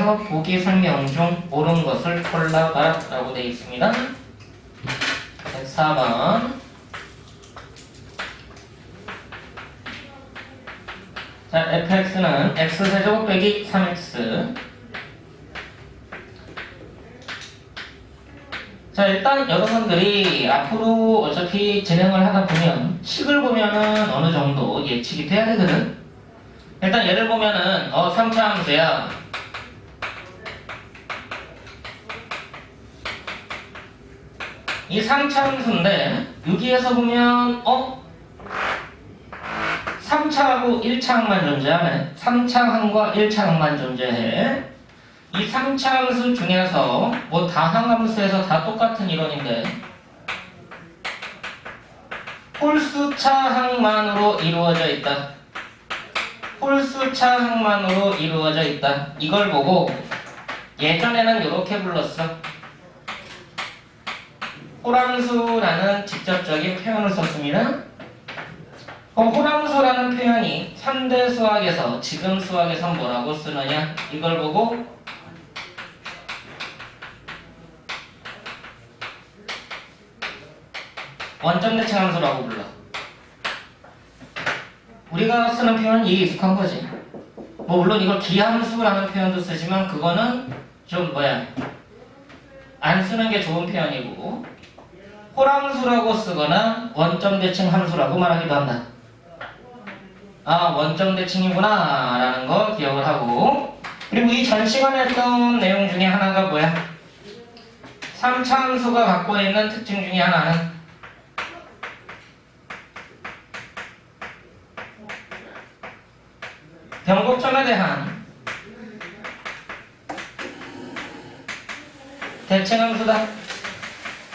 중에서 보기 설명 중 옳은 것을 골라봐 라고 되어 있습니다. 104번. 자, fx는 x세제곱 빼기 3x. 자, 일단 여러분들이 앞으로 어차피 진행을 하다 보면 식을 보면은 어느 정도 예측이 돼야 되거든. 일단 예를 보면은 3차 함수야. 이 3차 함수인데 여기에서 보면 3차하고 1차항만 존재하네. 3차항과 1차항만 존재해. 이 3차 함수 중에서 뭐 다항 함수에서 다 똑같은 이론인데 홀수차항만으로 이루어져 있다. 홀수차항만으로 이루어져 있다. 이걸 보고 예전에는 이렇게 불렀어. 호랑수라는 직접적인 표현을 썼습니다. 호랑수라는 표현이 현대 수학에서 지금 수학에서 뭐라고 쓰느냐 이걸 보고 원점 대칭 함수라고 불러. 우리가 쓰는 표현은 이게 익숙한 거지. 뭐 물론 이걸 기함수라는 표현도 쓰지만 그거는 좀 안 쓰는 게 좋은 표현이고 호랑수라고 쓰거나 원점 대칭 함수라고 말하기도 한다. 아, 원점 대칭이구나 라는 거 기억을 하고, 그리고 이 전 시간에 했던 내용 중에 하나가 뭐야? 3차 함수가 갖고 있는 특징 중에 하나는 변곡점에 대한 대칭함수다.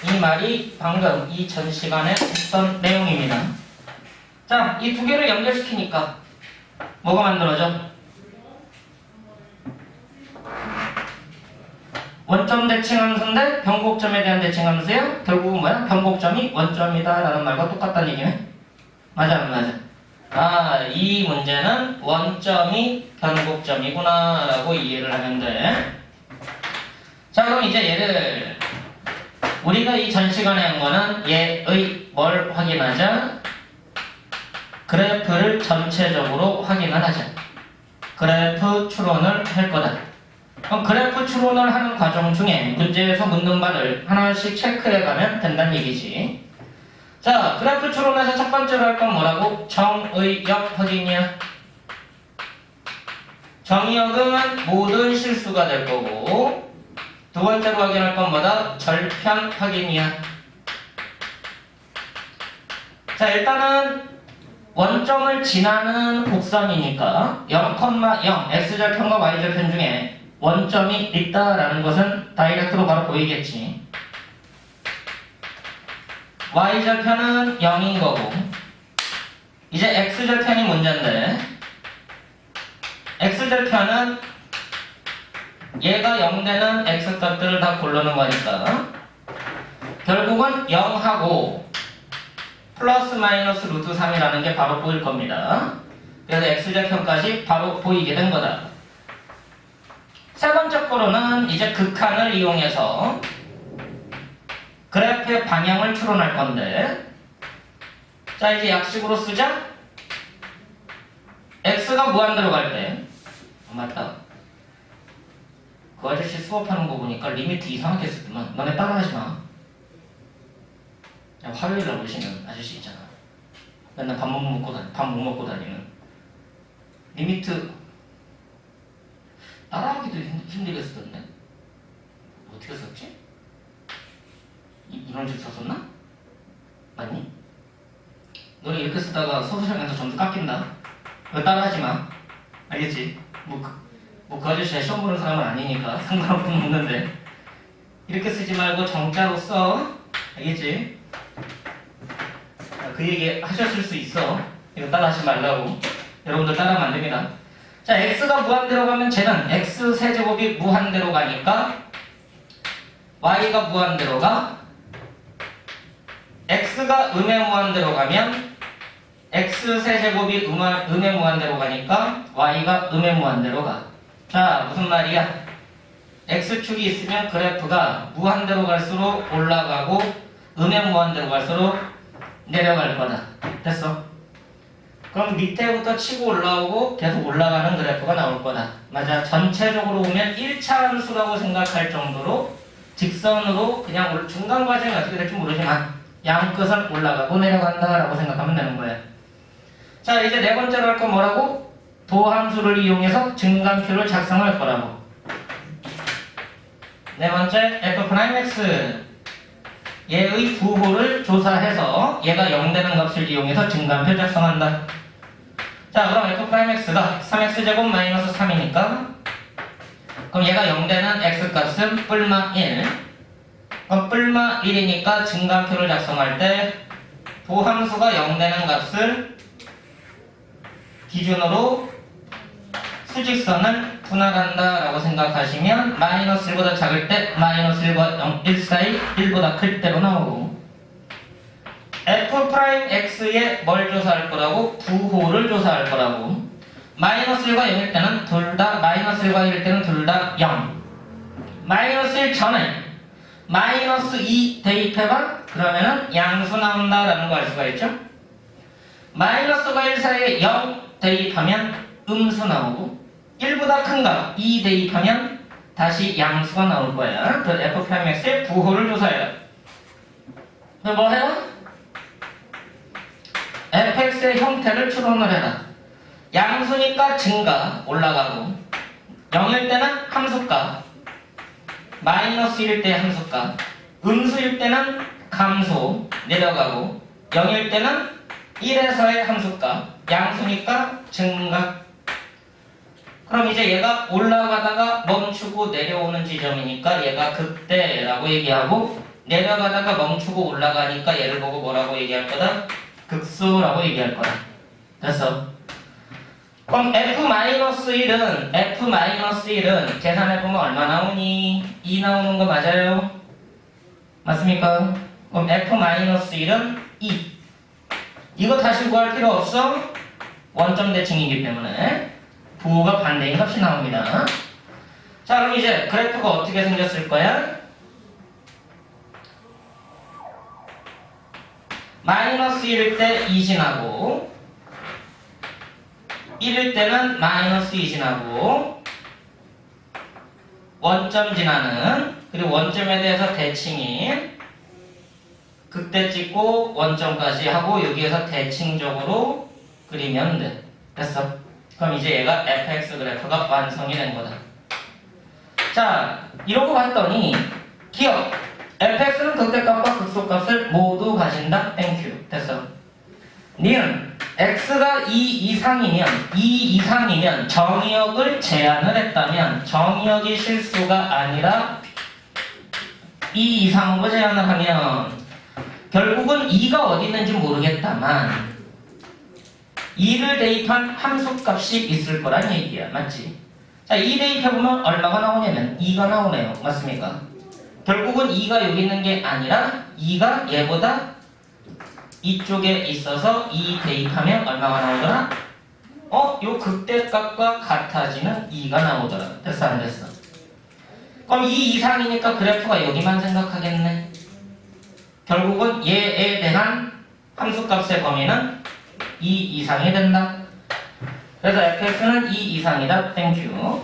이 말이 방금 이 전 시간에 했던 내용입니다. 자, 이 두 개를 연결시키니까 뭐가 만들어져? 원점 대칭함수인데 변곡점에 대한 대칭함수예요? 결국은 뭐야? 변곡점이 원점이다 라는 말과 똑같다는 얘기네. 맞아 안 맞아? 아, 이 문제는 원점이 변곡점이구나 라고 이해를 하면 돼. 자, 그럼 이제 얘를 우리가 이 전 시간에 한 거는 얘의 뭘 확인하자? 그래프를 전체적으로 확인을 하자. 그래프 추론을 할 거다. 그럼 그래프 추론을 하는 과정 중에 문제에서 묻는 바를 하나씩 체크해 가면 된다는 얘기지. 자, 그래프 추론에서 첫 번째로 할 건 뭐라고? 정의역 확인이야. 정의역은 모든 실수가 될 거고, 두 번째로 확인할 건 뭐다? 절편 확인이야. 자, 일단은 원점을 지나는 곡선이니까 0,0 x절편과 y절편 중에 원점이 있다라는 것은 다이렉트로 바로 보이겠지. y절편은 0인 거고, 이제 x절편이 문제인데 x절편은 얘가 0되는 x값들을 다 고르는 거니까 결국은 0하고 플러스 마이너스 루트 3이라는 게 바로 보일 겁니다. 그래서 x절편까지 바로 보이게 된 거다. 세 번째 거로는 이제 극한을 이용해서 그래프의 방향을 추론할 건데, 자, 이제 약식으로 쓰자. x가 무한대로 갈 때, 맞다. 그 아저씨 수업하는 거 보니까 리미트 이상하게 쓰더만. 너네 따라하지 마. 화요일날 오시는 아저씨 있잖아. 맨날 밥 못 먹고 다니는. 리미트 따라하기도 힘들게 쓰던데. 어떻게 썼지? 이런 식 썼었나? 맞니? 너네 이렇게 쓰다가 서술형에서 점수 깎인다. 이거 따라하지 마. 알겠지? 그 아저씨가 시험 보는 사람은 아니니까 상관없는데 이렇게 쓰지 말고 정자로 써. 알겠지? 그 얘기 하셨을 수 있어. 이거 따라하지 말라고. 여러분들 따라하면 안 됩니다. 자, x가 무한대로 가면 쟤는 x 세제곱이 무한대로 가니까 y가 무한대로 가. x가 음의 무한대로 가면 x 세제곱이 음의 무한대로 가니까 y가 음의 무한대로 가. 자, 무슨 말이야? x축이 있으면 그래프가 무한대로 갈수록 올라가고 음영 무한대로 갈수록 내려갈 거다. 됐어? 그럼 밑에부터 치고 올라오고 계속 올라가는 그래프가 나올 거다. 맞아. 전체적으로 보면 1차 함수라고 생각할 정도로 직선으로 그냥 중간 과정이 어떻게 될지 모르지만 양끝은 올라가고 내려간다 라고 생각하면 되는 거예요. 자, 이제 네 번째로 할 건 뭐라고? 도함수를 이용해서 증간표를 작성할 거라고. 네 번째, f'x 얘의 부호를 조사해서 얘가 0 되는 값을 이용해서 증간표 작성한다. 자, 그럼 f'x가 3x제곱 마이너스 3이니까 그럼 얘가 0 되는 x값은 뿔마 1. 그럼 뿔마 1이니까 증간표를 작성할 때 도함수가 0 되는 값을 기준으로 수직선을 분할한다 라고 생각하시면 마이너스 1보다 작을 때 마이너스 1과 1 사이 1보다 클 때로 나오고 f'x에 뭘 조사할 거라고? 부호를 조사할 거라고. 마이너스 1과 0일 때는 둘 다 마이너스 1과 1일 때는 둘 다 0. 마이너스 1 전에 마이너스 2 대입해봐? 그러면은 양수 나온다라는 거 알 수가 있죠? 마이너스과 1 사이에 0 대입하면 음수 나오고 1보다 큰 값 2 대입하면 다시 양수가 나올 거야. 그 f'x의 부호를 조사해라. 그럼 뭐 해요? fx의 형태를 추론을 해라. 양수니까 증가 올라가고 0일 때는 함수값 마이너스 1일 때 함수값 음수일 때는 감소 내려가고 0일 때는 1에서의 함수값 양수니까 증가. 그럼 이제 얘가 올라가다가 멈추고 내려오는 지점이니까 얘가 극대라고 얘기하고 내려가다가 멈추고 올라가니까 얘를 보고 뭐라고 얘기할 거다? 극소라고 얘기할 거다. 됐어? 그럼 f-1은 계산해보면 얼마 나오니? 2 나오는 거 맞아요? 맞습니까? 그럼 f-1은 2. 이거 다시 구할 필요 없어? 원점 대칭이기 때문에 부호가 반대인 값이 나옵니다. 자, 그럼 이제 그래프가 어떻게 생겼을 거야? 마이너스 1일 때 2 지나고 1일 때는 마이너스 2 지나고 원점 지나는 그리고 원점에 대해서 대칭인 극대 찍고 원점까지 하고 여기에서 대칭적으로 그리면 돼. 됐어? 그럼 이제 얘가 fx 그래프가 완성이 된 거다. 자, 이러고 봤더니 기억! fx는 극대값과 극소값을 모두 가진다. 땡큐. 됐어. 니은 x가 2 이상이면 정의역을 제한을 했다면 정의역이 실수가 아니라 2 이상으로 제한을 하면 결국은 2가 어디 있는지 모르겠다만 2를 대입한 함수값이 있을 거란 얘기야. 맞지? 자, 2 대입해보면 얼마가 나오냐면 2가 나오네요. 맞습니까? 결국은 2가 여기 있는 게 아니라 2가 얘보다 이쪽에 있어서 2 대입하면 얼마가 나오더라? 요 극대값과 같아지는 2가 나오더라. 됐어 안 됐어? 그럼 2 이상이니까 그래프가 여기만 생각하겠네. 결국은 얘에 대한 함수값의 범위는 2 이상이 된다. 그래서 fx는 2 이상이다. 땡큐.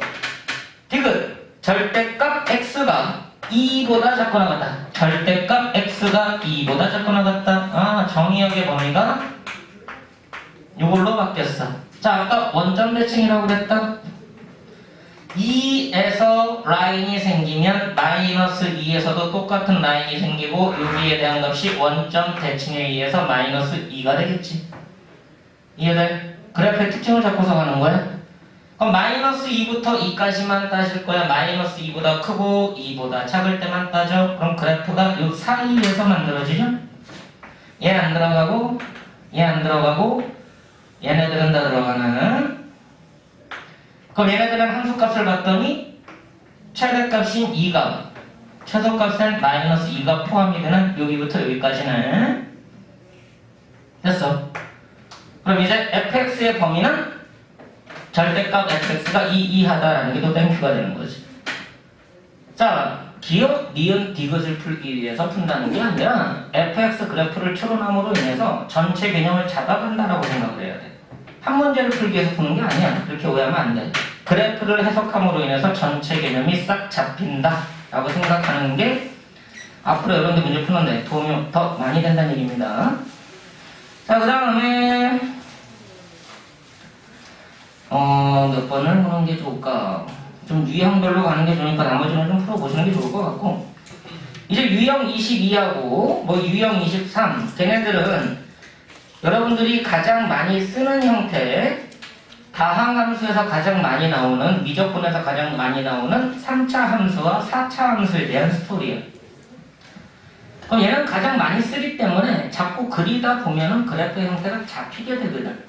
디귿 절대값 x가 2보다 작고 나갔다. 절대값 x가 2보다 작고 나갔다. 정의역의 범위가 이걸로 바뀌었어. 자, 아까 원점 대칭이라고 그랬다. 2에서 라인이 생기면 마이너스 2에서도 똑같은 라인이 생기고 여기에 대한 값이 원점 대칭에 의해서 마이너스 2가 되겠지. 이해돼? 그래프의 특징을 잡고서 가는 거야. 그럼 마이너스 2부터 2까지만 따질 거야. 마이너스 2보다 크고 2보다 작을 때만 따져. 그럼 그래프가 요 사이에서 만들어지죠? 얘 안 들어가고 얘 안 들어가고 얘네들은 다 들어가는. 그럼 얘네들은 함수값을 봤더니 최대값인 2가 최소값은 마이너스 2가 포함이 되는 여기부터 여기까지는 됐어. 그럼 이제 fx의 범위는 절대값 fx가 2 이하다라는 게 또 땡큐가 되는 거지. 기억, 니은, 디귿을 풀기 위해서 푼다는 게 아니라 fx 그래프를 추론함으로 인해서 전체 개념을 잡아간다라고 생각을 해야 돼. 한 문제를 풀기 위해서 푸는 게 아니야. 그렇게 오해하면 안 돼. 그래프를 해석함으로 인해서 전체 개념이 싹 잡힌다라고 생각하는 게 앞으로 여러분들 문제 푸는데 도움이 더 많이 된다는 얘기입니다. 자, 그 다음에 몇 번을 보는 게 좋을까? 좀 유형별로 가는 게 좋으니까 나머지는 좀 풀어보시는 게 좋을 것 같고, 이제 유형 22하고 뭐 유형 23 걔네들은 여러분들이 가장 많이 쓰는 형태, 다항함수에서 가장 많이 나오는, 미적분에서 가장 많이 나오는 3차 함수와 4차 함수에 대한 스토리예요. 그럼 얘는 가장 많이 쓰기 때문에 자꾸 그리다 보면은 그래프 형태가 잡히게 되거든.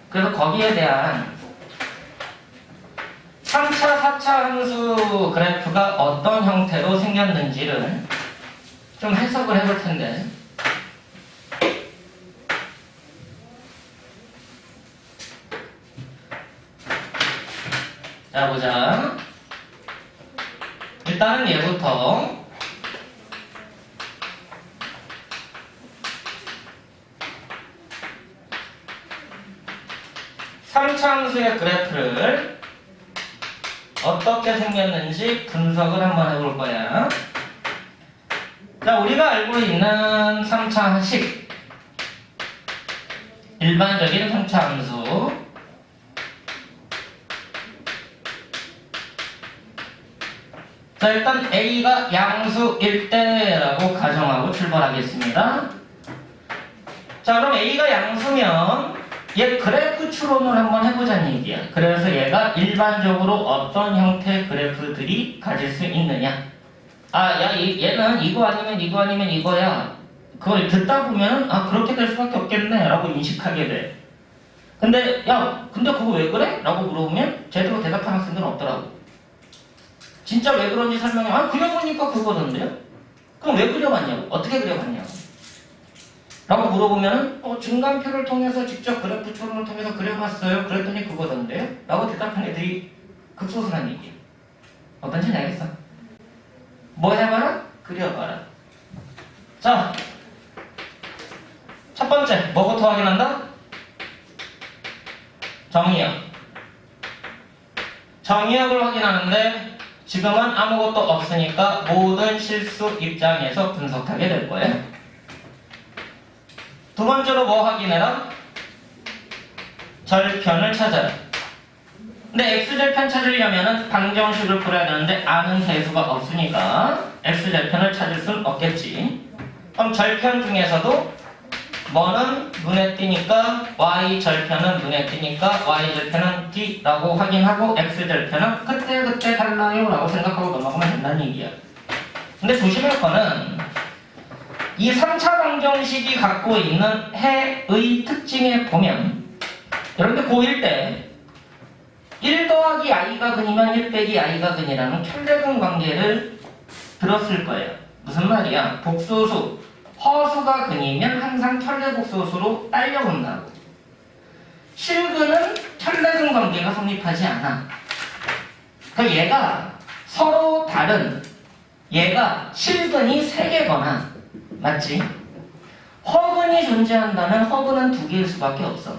그래서 거기에 대한 3차, 4차 함수 그래프가 어떤 형태로 생겼는지를 좀 해석을 해볼 텐데, 자, 보자. 일단은 얘부터 삼차함수의 그래프를 어떻게 생겼는지 분석을 한번 해볼 거야. 자, 우리가 알고 있는 3차식, 일반적인 3차함수. 자, 일단 A가 양수일 때라고 가정하고 출발하겠습니다. 자, 그럼 A가 양수면 얘 그래프 추론을 한번 해보자는 얘기야. 그래서 얘가 일반적으로 어떤 형태의 그래프들이 가질 수 있느냐. 아, 야, 얘는 이거 아니면 이거 아니면 이거야. 그걸 듣다 보면 아, 그렇게 될 수밖에 없겠네 라고 인식하게 돼. 근데 야, 근데 그거 왜 그래? 라고 물어보면 제대로 대답하는 학생들은 없더라고. 진짜 왜 그런지 설명해. 아, 그려보니까 그거던데요? 그럼 왜 그려봤냐고? 어떻게 그려봤냐고? 라고 물어보면 증간표를 통해서 직접 그래프 추론을 통해서 그려봤어요. 그랬더니 그거던데요? 라고 대답한 애들이 극소수란 얘기예요. 어떤지 알겠어? 뭐 해봐라? 그려봐라. 자, 첫 번째 뭐부터 확인한다? 정의역. 정의역을 확인하는데 지금은 아무것도 없으니까 모든 실수 입장에서 분석하게 될 거예요. 두 번째로 뭐 확인해라? 절편을 찾아라. 근데 x절편 찾으려면은 방정식을 풀어야 되는데 아는 개수가 없으니까 x절편을 찾을 순 없겠지. 그럼 절편 중에서도 뭐는 눈에 띄니까 y절편은 눈에 띄니까 y절편은 t라고 확인하고 x절편은 그때그때 달라요 라고 생각하고 넘어가면 된다는 얘기야. 근데 조심할 거는 이 3차 방정식이 갖고 있는 해의 특징에 보면 여러분들 고1 때 1 더하기 i가 근이면 1 빼기 i가 근이라는 켤레근 관계를 들었을 거예요. 무슨 말이야? 복소수, 허수가 근이면 항상 켤레복소수로 딸려온다고. 실근은 켤레근 관계가 성립하지 않아. 그러니까 얘가 서로 다른, 얘가 실근이 3개거나, 맞지? 허근이 존재한다면 허근은 2개일 수밖에 없어.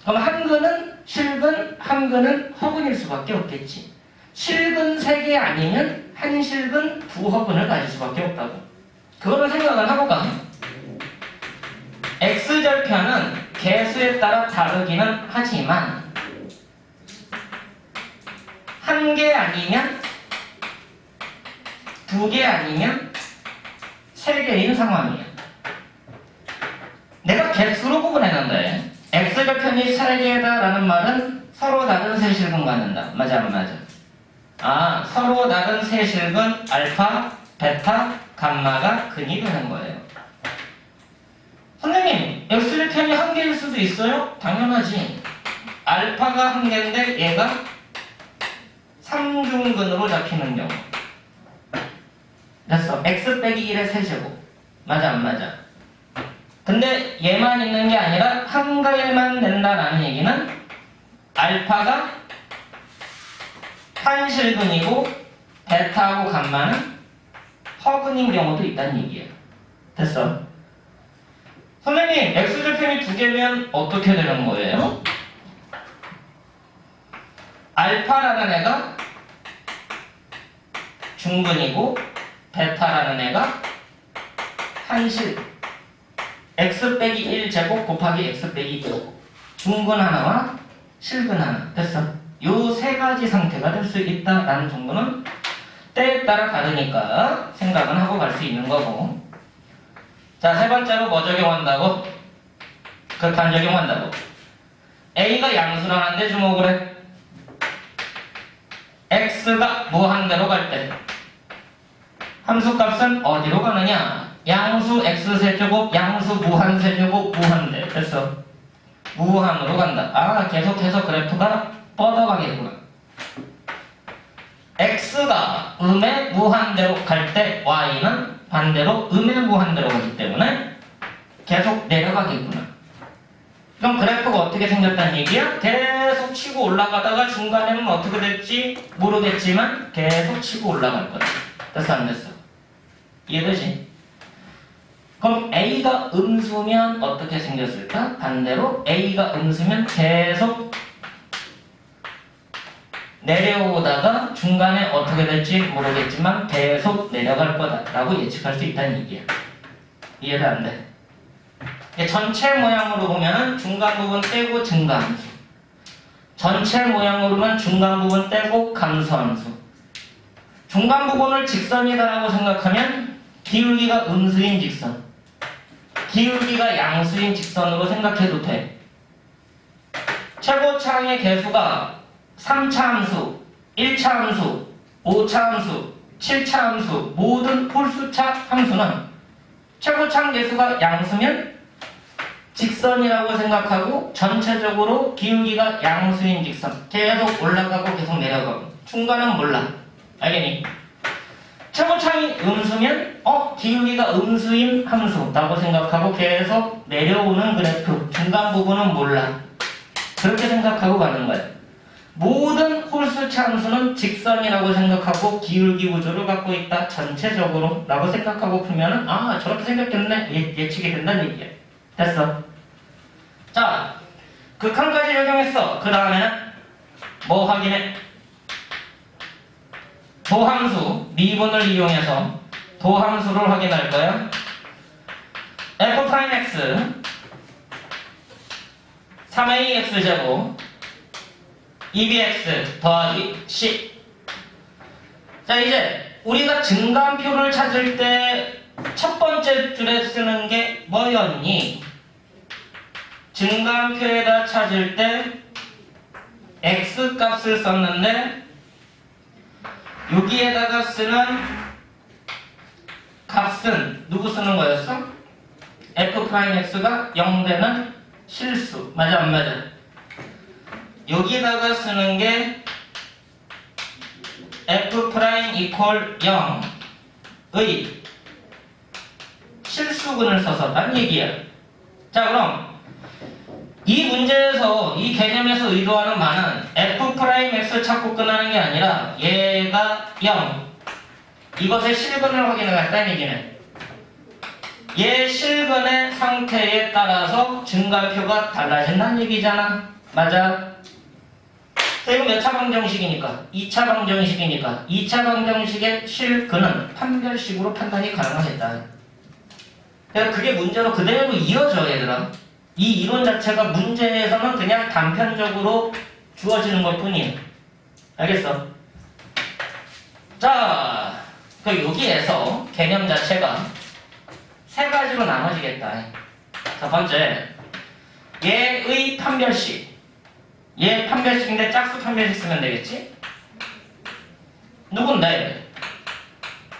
그럼 한근은 실근, 한근은 허근일 수밖에 없겠지. 실근 3개 아니면 한 실근 2허근을 가질 수밖에 없다고. 그거를 생각을 하고 가. x절편은 개수에 따라 다르기는 하지만 한 개 아니면 2개 아니면 3개인 상황이야. 내가 개수로 구분했는데 x절편이 3개다라는 말은 서로 다른 세 실근 갖는다. 맞아 안 맞아? 아, 서로 다른 세 실근 알파, 베타, 감마가 근이 되는 거예요. 선생님, x절편이 1개일 수도 있어요? 당연하지. 알파가 1개인데 얘가 3중근으로 잡히는 경우. 됐어. x 빼기 1의 세제곱. 맞아 안 맞아? 근데 얘만 있는 게 아니라 한가일만 낸다라는 얘기는 알파가 한 실근이고 베타하고 감마는 허근인 경우도 있다는 얘기예요. 됐어? 선생님, x절편이 두 개면 어떻게 되는 거예요? 알파라는 애가 중근이고 베타라는 애가 한실 x 빼기 1제곱 곱하기 x 빼기 2 중근 하나와 실근 하나. 됐어? 요 세 가지 상태가 될 수 있다라는 정도는 때에 따라 다르니까 생각은 하고 갈 수 있는 거고. 자, 세 번째로 뭐 적용한다고? 극한 적용한다고. A가 양수라는데 주목을 해. X가 무한대로 갈 때 함수값은 어디로 가느냐? 양수 X세제곱, 양수 무한세제곱, 무한대. 됐어? 무한으로 간다. 아, 계속해서 그래프가 뻗어가겠구나. X가 음의 무한대로 갈 때 Y는 반대로 음의 무한대로 가기 때문에 계속 내려가겠구나. 그럼 그래프가 어떻게 생겼다는 얘기야? 계속 치고 올라가다가 중간에는 어떻게 될지 모르겠지만 계속 치고 올라갈 거다. 됐어 안 됐어? 이해되지? 그럼 A가 음수면 어떻게 생겼을까? 반대로 A가 음수면 계속 내려오다가 중간에 어떻게 될지 모르겠지만 계속 내려갈 거다라고 예측할 수 있다는 얘기야. 이해가 안 돼? 전체 모양으로 보면 중간 부분 떼고 증가함수, 전체 모양으로 보면 중간 부분 떼고 감소함수. 중간 부분을 직선이다라고 생각하면 기울기가 음수인 직선, 기울기가 양수인 직선으로 생각해도 돼. 최고차항의 개수가 3차 함수, 1차 함수, 5차 함수, 7차 함수 모든 홀수차 함수는 최고차항 개수가 양수면 직선이라고 생각하고 전체적으로 기울기가 양수인 직선 계속 올라가고 계속 내려가고 중간은 몰라. 알겠니? 최고차항이 음수면 기울기가 음수인 함수라고 생각하고 계속 내려오는 그래프 중간 부분은 몰라. 그렇게 생각하고 가는 거야. 모든 홀수차 함수는 직선이라고 생각하고 기울기 구조를 갖고 있다. 전체적으로 라고 생각하고 풀면은 아 저렇게 생겼겠네 예측이 된다는 얘기야. 됐어? 자, 극한까지 적용했어. 그 다음에는 뭐 확인해? 도함수, 미분을 이용해서 도함수를 확인할 거야. f'x 3ax제곱 2bx 더하기 c. 자, 이제 우리가 증간표를 찾을 때 첫 번째 줄에 쓰는 게 뭐였니? 증간표에다 찾을 때 x 값을 썼는데 여기에다가 쓰는 값은 누구 쓰는 거였어? f'x가 0되는 실수. 맞아 안 맞아? 여기다가 쓰는 게 f' equal 0의 실수근을 써서란 얘기야. 자, 그럼 이 문제에서 이 개념에서 의도하는 바는 f'x 찾고 끝나는 게 아니라 얘가 0 이것의 실근을 확인하겠다는 얘기는 얘 실근의 상태에 따라서 증가표가 달라진다는 얘기잖아. 맞아? 자, 이거 몇 차 방정식이니까? 2차 방정식이니까 2차 방정식의 실근은 판별식으로 판단이 가능하겠다. 그러니까 그게 문제로 그대로 이어져 얘들아. 이 이론 자체가 문제에서는 그냥 단편적으로 주어지는 것 뿐이에요. 알겠어? 자, 그럼 여기에서 개념 자체가 세 가지로 나눠지겠다. 첫 번째, 얘의 판별식. 얘 판별식인데 짝수 판별식 쓰면 되겠지? 누군데?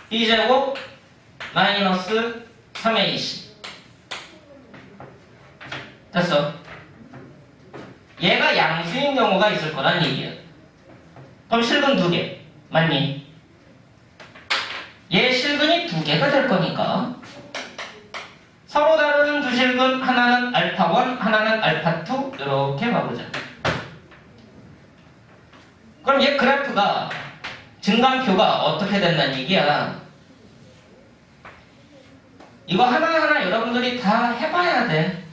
b제곱 마이너스 3ac. 됐어? 얘가 양수인 경우가 있을 거란 얘기야. 그럼 실근 2개. 맞니? 얘 실근이 2개가 될 거니까 서로 다른 두 실근 하나는 알파1 하나는 알파2 이렇게 봐보자. 그럼 얘 그래프가 증간표가 어떻게 된다는 얘기야? 이거 하나하나 여러분들이 다 해봐야 돼.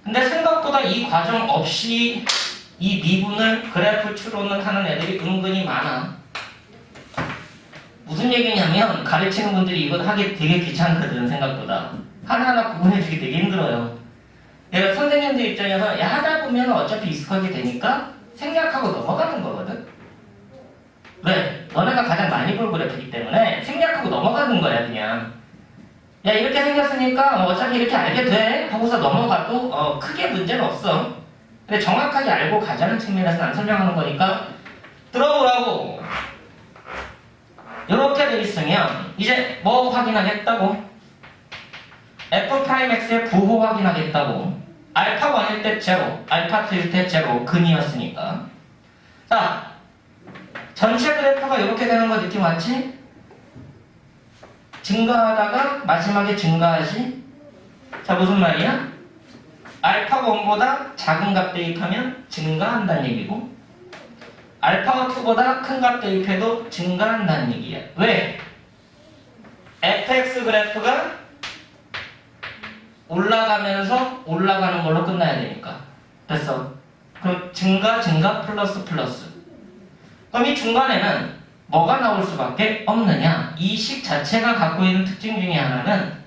근데 생각보다 이 과정 없이 이 미분을 그래프 추론을 하는 애들이 은근히 많아. 무슨 얘기냐면 가르치는 분들이 이거 하기 되게 귀찮거든. 생각보다 하나하나 구분해주기 되게 힘들어요. 내가 선생님들 입장에서 야 하다 보면 어차피 익숙하게 되니까 생략하고 넘어가는 거거든. 왜? 너네가 가장 많이 볼 그래프이기 때문에 생략하고 넘어가는 거야. 그냥 야 이렇게 생겼으니까 어차피 이렇게 알게 돼 하고서 넘어가도 크게 문제는 없어. 근데 정확하게 알고 가자는 측면에서 난 설명하는 거니까 들어보라고. 이렇게 돼 있으면 이제 뭐 확인하겠다고? f'x의 부호 확인하겠다고. 알파 1일 때 제로, 알파 2일 때 제로 근이었으니까. 자, 전체 그래프가 이렇게 되는 거 느낌 왔지? 증가하다가 마지막에 증가하지? 자, 무슨 말이야? 알파 1보다 작은 값 대입하면 증가한다는 얘기고, 알파 2보다 큰 값 대입해도 증가한다는 얘기야. 왜? fx 그래프가 올라가면서 올라가는 걸로 끝나야 되니까. 됐어. 그럼 증가 플러스. 그럼 이 중간에는 뭐가 나올 수밖에 없느냐? 이 식 자체가 갖고 있는 특징 중에 하나는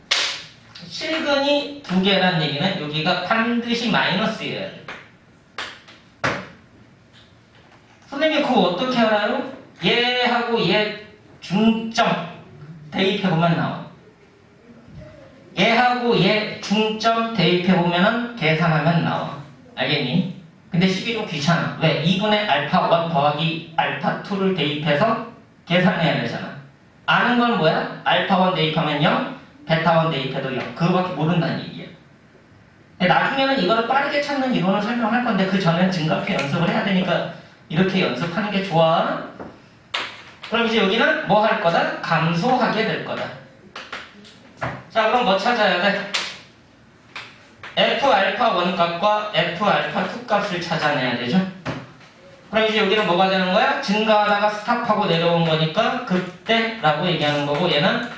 실근이 두 개란 얘기는 여기가 반드시 마이너스여야 돼. 선생님 그거 어떻게 알아요? 얘하고 얘 중점 대입해보면 나와. 얘하고 얘 중점 대입해보면 계산하면 나와. 알겠니? 근데 식이 좀 귀찮아. 왜? 2분의 알파 1 더하기 알파 2를 대입해서 계산해야 되잖아. 아는 건 뭐야? 알파 1 대입하면 0, 베타 1 대입해도 0. 그거밖에 모른다는 얘기야. 근데 나중에는 이거를 빠르게 찾는 이론을 설명할 건데 그 전엔 증가표 연습을 해야 되니까 이렇게 연습하는 게 좋아. 그럼 이제 여기는 뭐 할 거다? 감소하게 될 거다. 자, 그럼 뭐 찾아야 돼? fα1 값과 fα2 값을 찾아내야 되죠. 그럼 이제 여기는 뭐가 되는 거야? 증가하다가 스탑하고 내려온 거니까 극대라고 얘기하는 거고, 얘는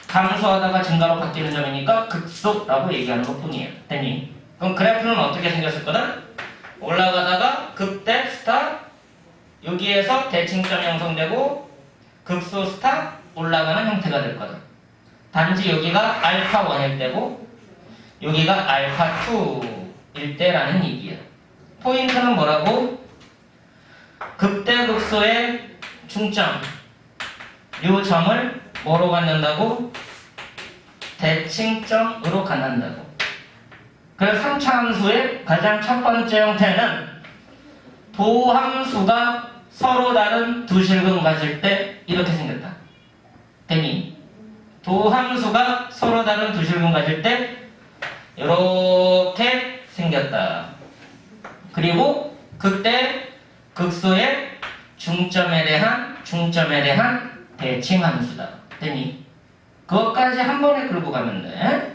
감소하다가 증가로 바뀌는 점이니까 극소라고 얘기하는 것 뿐이에요. 됐니? 그럼 그래프는 어떻게 생겼을 거다? 올라가다가 극대 스탑, 여기에서 대칭점 형성되고 극소 스탑 올라가는 형태가 될 거다. 단지 여기가 알파 1일 때고 여기가 알파 2일 때라는 얘기야. 포인트는 뭐라고? 극대 극소의 중점, 요 점을 뭐로 갖는다고? 대칭점으로 갖는다고. 그래서 3차 함수의 가장 첫 번째 형태는 도함수가 서로 다른 두 실근 가질 때 이렇게 생겼다. 됐니? 도함수가 서로 다른 두 실근 가질 때 이렇게 생겼다. 그리고 그때 극소의 중점에 대한 대칭함수다. 됐니? 그것까지 한 번에 끌고 가면 돼.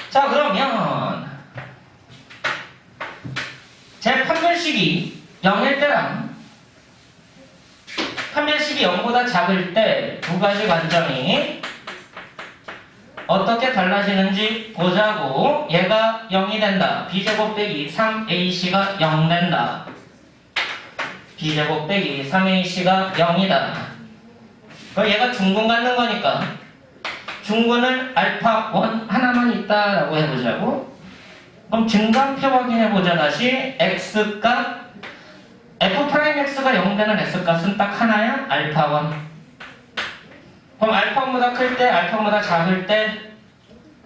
자, 그러면 제 판별식이 0일 때랑 판별식이 0보다 작을 때 두 가지 관점이 어떻게 달라지는지 보자고. 얘가 0이 된다. b제곱 빼기 3ac가 0 된다. b제곱 빼기 3ac가 0이다. 그럼 얘가 중근 갖는 거니까 중근을 알파 1 하나만 있다라고 해보자고. 그럼 증가표 확인해보자. 다시 x값 f'x가 0 되는 x값은 딱 하나야? 알파 1. 그럼 알파보다 클 때, 알파보다 작을 때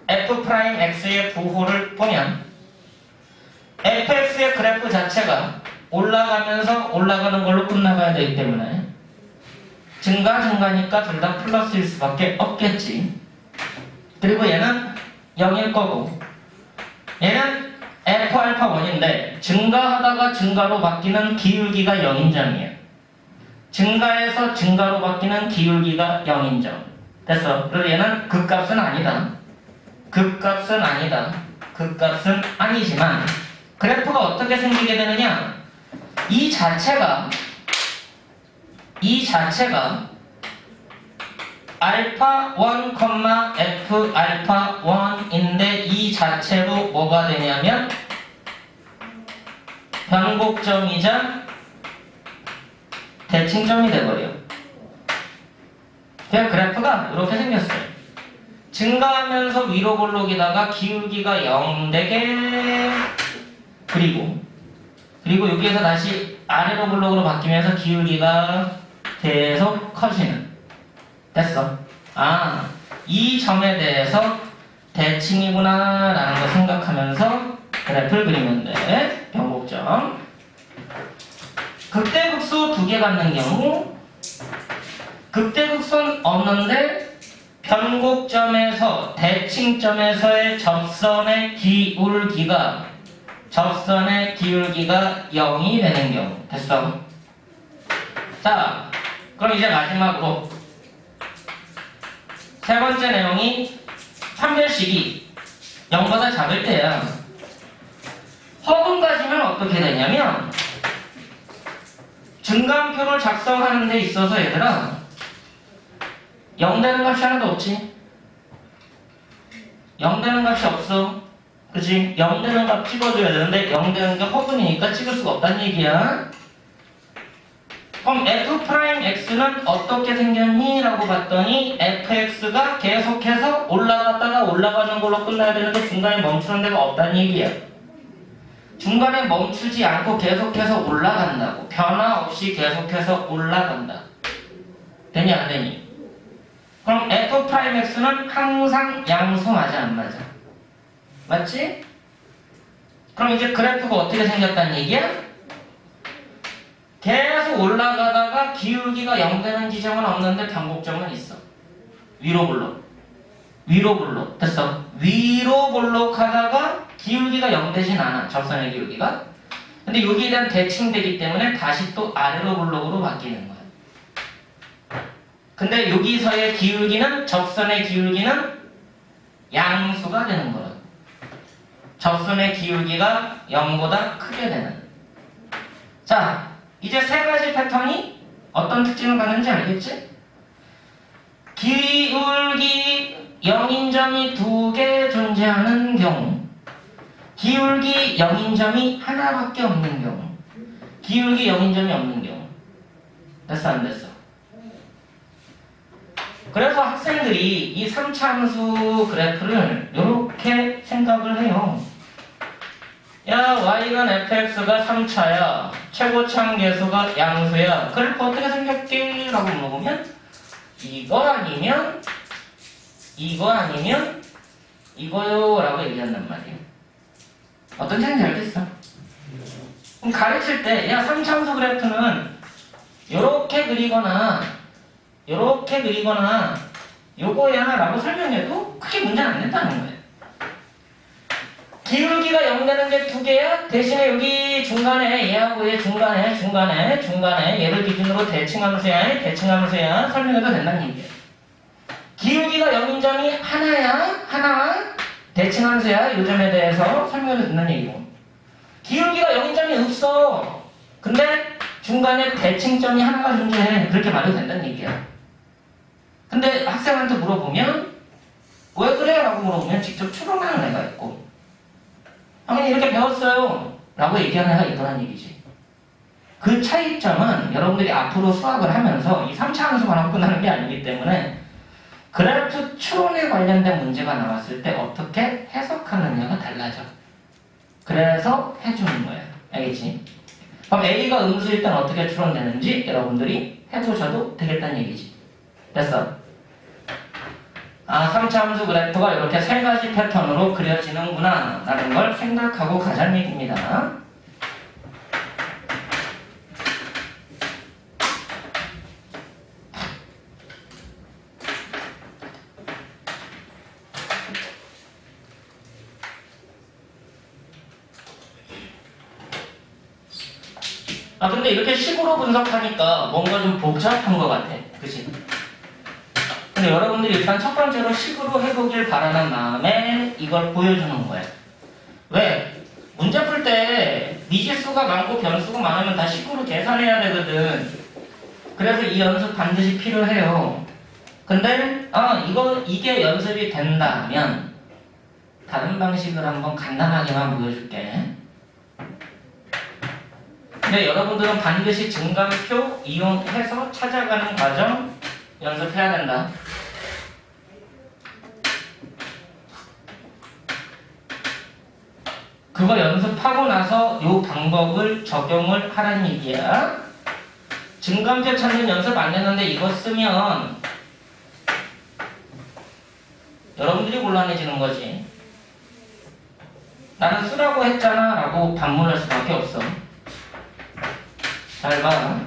f'x의 부호를 보면 fx의 그래프 자체가 올라가면서 올라가는 걸로 끝나가야 되기 때문에 증가니까 둘 다 플러스일 수밖에 없겠지. 그리고 얘는 0일 거고 얘는 fα1인데 증가하다가 증가로 바뀌는 기울기가 0인점이에요. 증가에서 증가로 바뀌는 기울기가 0인점. 됐어. 그래서 얘는 극값은 아니다. 극값은 아니지만 그래프가 어떻게 생기게 되느냐? 이 자체가 알파 1, F 알파 1인데 이 자체로 뭐가 되냐면 변곡점이자 대칭점이 돼버려요. 그냥 그래프가 이렇게 생겼어요. 증가하면서 위로 볼록이다가 기울기가 0 되게 그리고 여기에서 다시 아래로 볼록으로 바뀌면서 기울기가 계속 커지는. 됐어. 아, 이 점에 대해서 대칭이구나 라는 거 생각하면서 그래프를 그리면 돼. 변곡점. 극대극소 2개 받는 경우 극대극소는 없는데 변곡점에서 대칭점에서의 접선의 기울기가 0이 되는 경우. 됐어. 자, 그럼 이제 마지막으로 세 번째 내용이 판별식이 0보다 작을 때야. 허분 가지면 어떻게 되냐면 증감표를 작성하는 데 있어서 얘들아 0 되는 값이 하나도 없지. 0 되는 값이 없어. 그치? 0 되는 값 찍어줘야 되는데 0 되는 게 허분이니까 찍을 수가 없다는 얘기야. 그럼 f'x는 어떻게 생겼니? 라고 봤더니 fx가 계속해서 올라갔다가 올라가는 걸로 끝나야 되는데 중간에 멈추는 데가 없다는 얘기야. 중간에 멈추지 않고 계속해서 올라간다고. 변화 없이 계속해서 올라간다. 되니 안 되니? 그럼 f'x는 항상 양수 맞아 안 맞아? 맞지? 그럼 이제 그래프가 어떻게 생겼다는 얘기야? 계속 올라가다가 기울기가 0 되는 지점은 없는데 변곡점은 있어. 위로 볼록. 위로 볼록. 됐어. 위로 볼록 하다가 기울기가 0 되진 않아. 접선의 기울기가. 근데 여기에 대한 대칭되기 때문에 다시 또 아래로 볼록으로 바뀌는 거야. 근데 여기서의 기울기는 접선의 기울기는 양수가 되는 거야. 접선의 기울기가 0보다 크게 되는. 자, 이제 세 가지 패턴이 어떤 특징을 갖는지 알겠지? 기울기 0인 점이 2개 존재하는 경우, 기울기 0인 점이 하나밖에 없는 경우, 기울기 0인 점이 없는 경우. 됐어 안 됐어? 그래서 학생들이 이 3차함수 그래프를 이렇게 생각을 해요. 야, y는 fx가 3차야. 최고차항 계수가 양수야. 그래프 어떻게 생겼게? 라고 물어보면 이거 아니면 이거요 라고 얘기한단 말이에요. 어떤 차이인지 알겠어? 그럼 가르칠 때 야, 3차함수 그래프는 요렇게 그리거나 요거야 라고 설명해도 크게 문제는 안 된다는 거예요. 기울기가 0 되는 게 2개야? 대신에 여기 중간에 얘하고 얘 중간에 얘를 기준으로 대칭함수야 설명해도 된다는 얘기예요. 기울기가 0인 점이 하나 대칭함수야 이 점에 대해서 설명해도 된다는 얘기고, 기울기가 0인 점이 없어. 근데 중간에 대칭점이 하나가 존재해. 그렇게 말해도 된다는 얘기야. 근데 학생한테 물어보면 왜 그래? 라고 물어보면 직접 추론하는 애가 있고, 당연히 이렇게 배웠어요 라고 얘기하는 애가 있더란 얘기지. 그 차이점은 여러분들이 앞으로 수학을 하면서 이 3차 함수만 하고 끝나는 게 아니기 때문에 그래프 추론에 관련된 문제가 나왔을 때 어떻게 해석하느냐가 달라져. 그래서 해주는 거야. 알겠지? 그럼 A가 음수일 땐 어떻게 추론되는지 여러분들이 해보셔도 되겠다는 얘기지. 됐어? 3차 함수 그래프가 이렇게 세 가지 패턴으로 그려지는구나 라는 걸 생각하고 가자는 얘기입니다. 근데 이렇게 식으로 분석하니까 뭔가 좀 복잡한 것 같아. 그치? 근데 여러분들이 일단 첫 번째로 식으로 해보길 바라는 마음에 이걸 보여주는 거예요. 왜? 문제 풀 때 미지수가 많고 변수가 많으면 다 식으로 계산해야 되거든. 그래서 이 연습 반드시 필요해요. 근데 이게 연습이 된다면 다른 방식을 한번 간단하게만 보여줄게. 근데 여러분들은 반드시 증감표 이용해서 찾아가는 과정 연습해야 된다. 그거 연습하고 나서 이 방법을 적용을 하라는 얘기야. 증감표 찾는 연습 안 했는데 이거 쓰면 여러분들이 곤란해지는 거지. 나는 쓰라고 했잖아 라고 반문할 수밖에 없어. 잘 봐.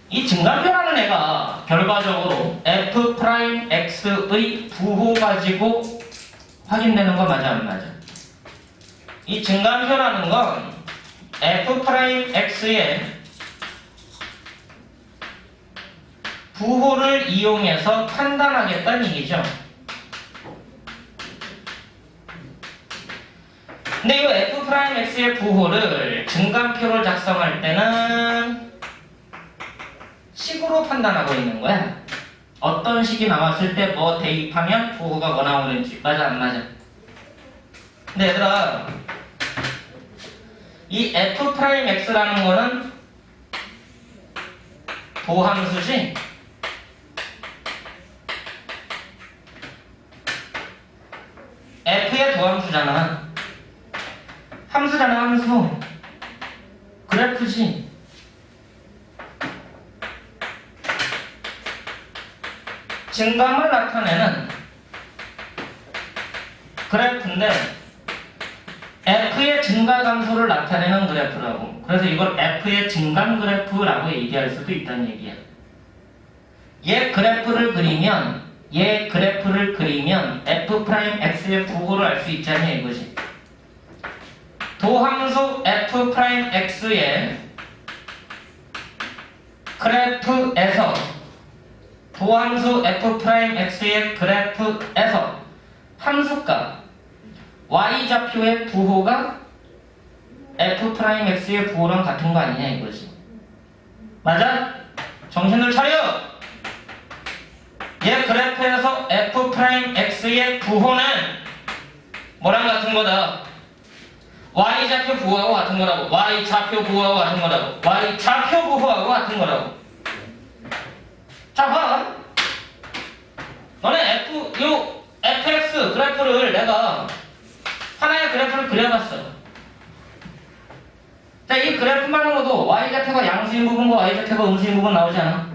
이 증감표라는 애가 결과적으로 f'x의 부호 가지고 확인되는 거 맞아 안 맞아? 이 증감표라는 건 f'x의 부호를 이용해서 판단하겠다는 얘기죠. 근데 이 f'x의 부호를 증감표를 작성할 때는 식으로 판단하고 있는 거야. 어떤 식이 나왔을 때 뭐 대입하면 부호가 뭐 나오는지 맞아 안 맞아? 근데 얘들아 이 f'x라는 거는 도함수지? f의 도함수잖아. 함수잖아 함수. 그래프지. 증감을 나타내는 그래프인데 f의 증가감소를 나타내는 그래프라고. 그래서 이걸 f의 증감 그래프라고 얘기할 수도 있다는 얘기야. 얘 그래프를 그리면 f'x의 부호를 알 수 있잖냐 이거지. 도함수 f'x의 그래프에서 도함수 f'x의 그래프에서 함수값 y좌표의 부호가 f'x의 부호랑 같은 거 아니냐 이거지. 맞아? 정신을 차려! 얘 그래프에서 f'x의 부호는 뭐랑 같은 거다? y좌표 부호하고 같은 거라고. y좌표 부호하고 같은 거라고. y좌표 부호하고 같은 거라고. 자, 봐. 너네 fx 그래프를 내가 하나의 그래프를 그려봤어. 자, 이 그래프만으로도 y좌표가 양수인 부분과 y좌표가 음수인 부분 나오지 않아?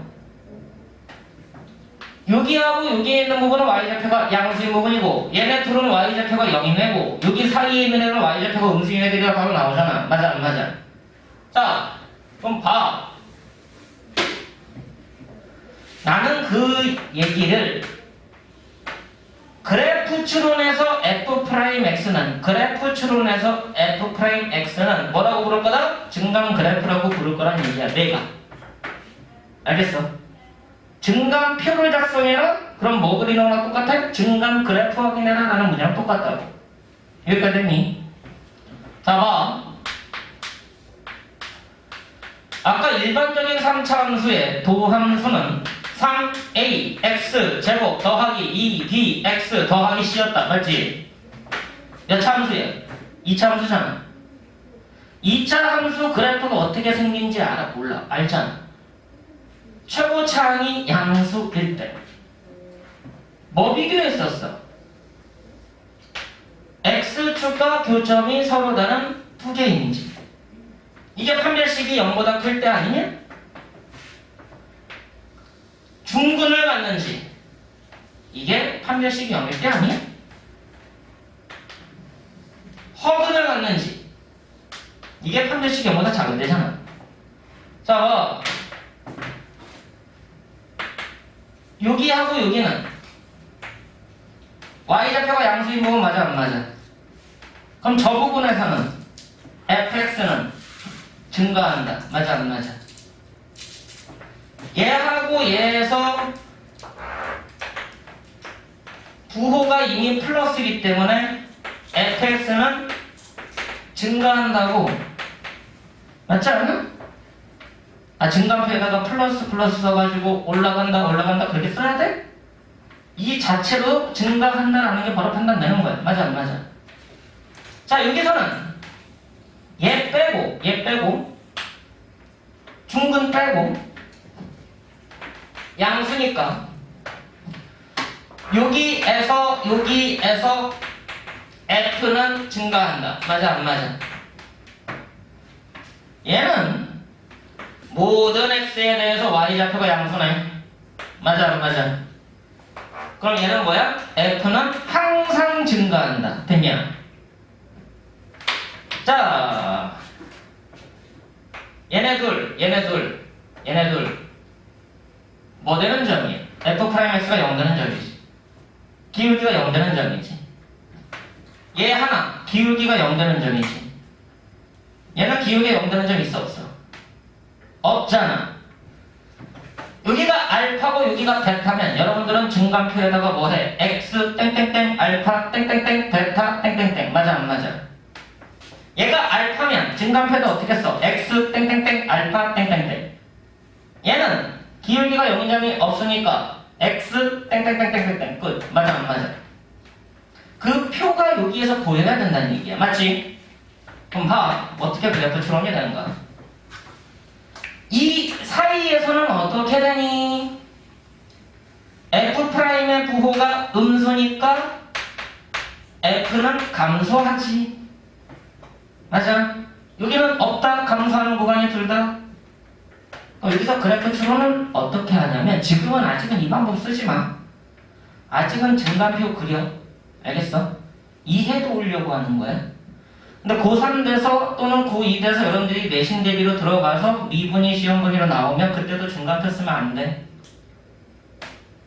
여기하고 여기에 있는 부분은 y좌표가 양수인 부분이고 얘네 둘은 y좌표가 0인 애고 여기 사이에 있는 애는 y좌표가 음수인 애들이라고 하고 나오잖아. 맞아 안 맞아? 자, 그럼 봐. 나는 그 얘기를 그래프 추론에서 f'x는 뭐라고 부를 거다? 증감 그래프라고 부를 거란 얘기야. 내가. 알겠어? 증감표를 작성해라? 그럼 뭐 그리는 거랑 똑같아? 증감 그래프 확인해라? 라는 문제랑 똑같다고. 여기까지 됐니? 자, 봐. 아까 일반적인 3차 함수의 도함수는 3a x 제곱 더하기 2b x 더하기 c였다. 맞지? 몇 차 함수야? 2차 함수잖아. 2차 함수 그래프가 어떻게 생긴지 알아? 몰라. 알잖아. 최고차항이 양수일 때 뭐 비교했었어? x축과 교점이 서로 다른 두 개인지 이게 판별식이 0보다 클 때 아니냐? 중근을 갖는지 이게 판별식이 0일 때 아니야? 허근을 갖는지 이게 판별식이 0보다 작은 데잖아. 자, 여기하고 여기는 y좌표가 양수인 부분 맞아 안 맞아? 그럼 저 부분에서는 fx는 증가한다. 맞아 안 맞아? 얘하고 얘에서 부호가 이미 플러스이기 때문에 fx는 증가한다고 맞지 않나? 아, 증간표에다가 플러스 플러스 써가지고 올라간다 그렇게 써야 돼? 이 자체로 증가한다라는 게 바로 판단되는 거야. 맞아 안 맞아? 자, 여기서는 얘 빼고 중근 빼고 양수니까 여기에서 F는 증가한다. 맞아 안 맞아? 얘는 모든 X에 대해서 Y좌표가 양수네. 맞아 안 맞아? 그럼 얘는 뭐야? F는 항상 증가한다. 됐냐? 자, 얘네 둘 뭐 되는 점이야? F'X가 0 되는 점이지. 기울기가 0 되는 점이지. 얘 하나 기울기가 0 되는 점이지. 얘는 기울기가 0 되는 점 있어 없어? 없잖아. 여기가 알파고 여기가 베타면 여러분들은 증간표에다가 뭐해? X 땡땡땡 알파 땡땡땡 베타 땡땡땡 맞아 안 맞아? 얘가 알파면 증간표에다 어떻게 써? X 땡땡땡 알파 땡땡땡. 얘는 기울기가 0인 점이 없으니까 X 땡땡땡땡땡 끝. 맞아 안 맞아? 그 표가 여기에서 보여야 된다는 얘기야. 맞지? 그럼 봐. 어떻게 그래프 추론이 되는가? 이 사이에서는 어떻게 되니? F'의 부호가 음수니까 F는 감소하지. 맞아? 여기는 없다 감소하는 구간이 둘 다. 여기서 그래프 추론은 어떻게 하냐면 지금은 아직은 이 방법 쓰지 마. 아직은 증간표 그려. 알겠어? 이해도 오려고 하는 거야. 근데 고3 돼서 또는 고2 돼서 여러분들이 내신 대비로 들어가서 미분이 시험분위로 나오면 그때도 증간표 쓰면 안 돼.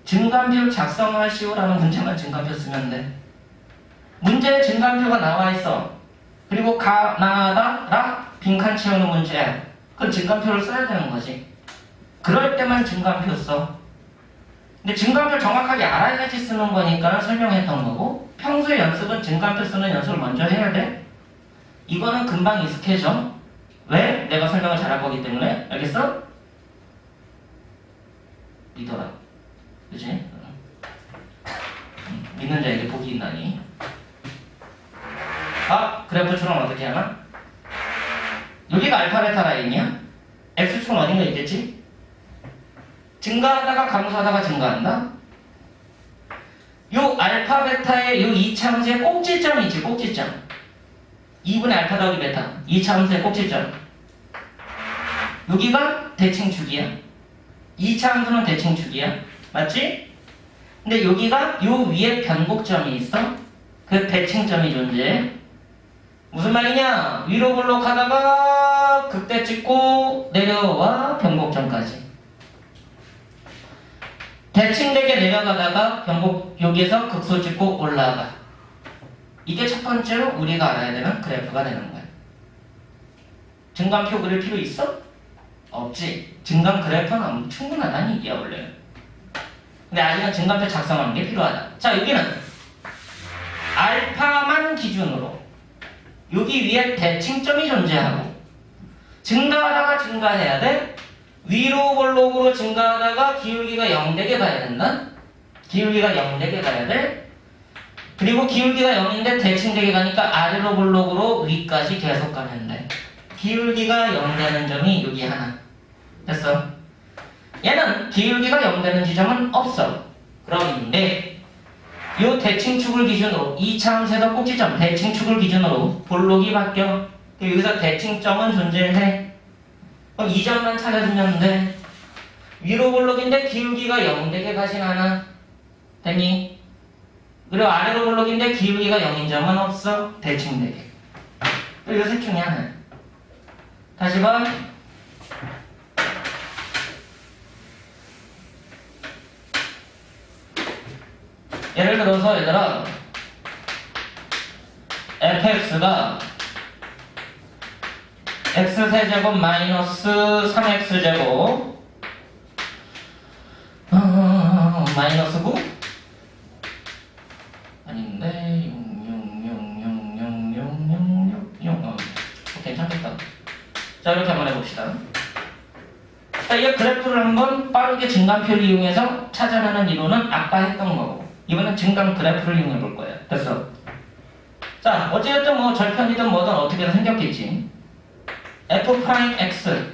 증간표 작성하시오라는 문제만 증간표 쓰면 돼. 문제에 증간표가 나와 있어. 그리고 가, 나, 라 빈칸 채우는 문제야. 그럼 증간표를 써야 되는 거지. 그럴 때만 증간표 써. 근데 증간표 정확하게 알아야지 쓰는 거니까 설명했던 거고 평소에 연습은 증간표 쓰는 연습을 먼저 해야 돼. 이거는 금방 익숙해져. 왜? 내가 설명을 잘할 거기 때문에. 알겠어? 믿어라. 그치? 믿는 자에게 복이 있나니. 아, 그래프 추론 어떻게 하나? 여기가 알파 베타 라인이야? X축은 어딘가 있겠지? 증가하다가 감소하다가 증가한다? 요 알파 베타의 요 이차함수의 꼭지점이 있지. 꼭지점 2분의 알파 더하기 베타 2차함수의 꼭지점 여기가 대칭축이야. 2차함수는 대칭축이야. 맞지? 근데 여기가 요 위에 변곡점이 있어. 그 대칭점이 존재해. 무슨 말이냐? 위로 볼록하다가 극대 찍고 내려와 변곡점까지. 대칭되게 내려가다가 변곡 여기에서 극소 찍고 올라가. 이게 첫 번째로 우리가 알아야 되는 그래프가 되는 거야. 증간표 그릴 필요 있어? 없지. 증간 그래프는 충분하다는 얘기야 원래. 근데 아직은 증간표 작성하는 게 필요하다. 자, 여기는 알파만 기준으로 여기 위에 대칭점이 존재하고 증가하다가 증가해야 돼. 위로 볼록으로 증가하다가 기울기가 0 되게 가야 된다. 기울기가 0 되게 가야 돼. 그리고 기울기가 0인데 대칭되게 가니까 아래로 볼록으로 위까지 계속 가면 돼. 기울기가 0 되는 점이 여기 하나. 됐어? 얘는 기울기가 0 되는 지점은 없어. 그런데 요 대칭축을 기준으로 2차함수에서 꼭지점 대칭축을 기준으로 볼록이 바뀌어. 여기서 대칭점은 존재해. 그럼 이 점만 찾아주면 돼. 위로 볼록인데 기울기가 0 되게 가진 않아. 됐니? 그리고 아래로 볼록인데 기울기가 0인 점은 없어. 대칭되게. 요 셋 중에 하나. 다시 봐. 예를 들어서 얘들아 fx가 x세제곱 마이너스 3x제곱 마이너스 9? 아닌데 6 괜찮겠다. 자, 이렇게 한번 해봅시다. 자, 이 그래프를 한번 빠르게 증감표를 이용해서 찾아내는 이론은 아까 했던 거고, 이번엔 증감 그래프를 이용해 볼 거예요. 됐어? 자, 어쨌든 뭐 절편이든 뭐든 어떻게든 생겼겠지. f'x는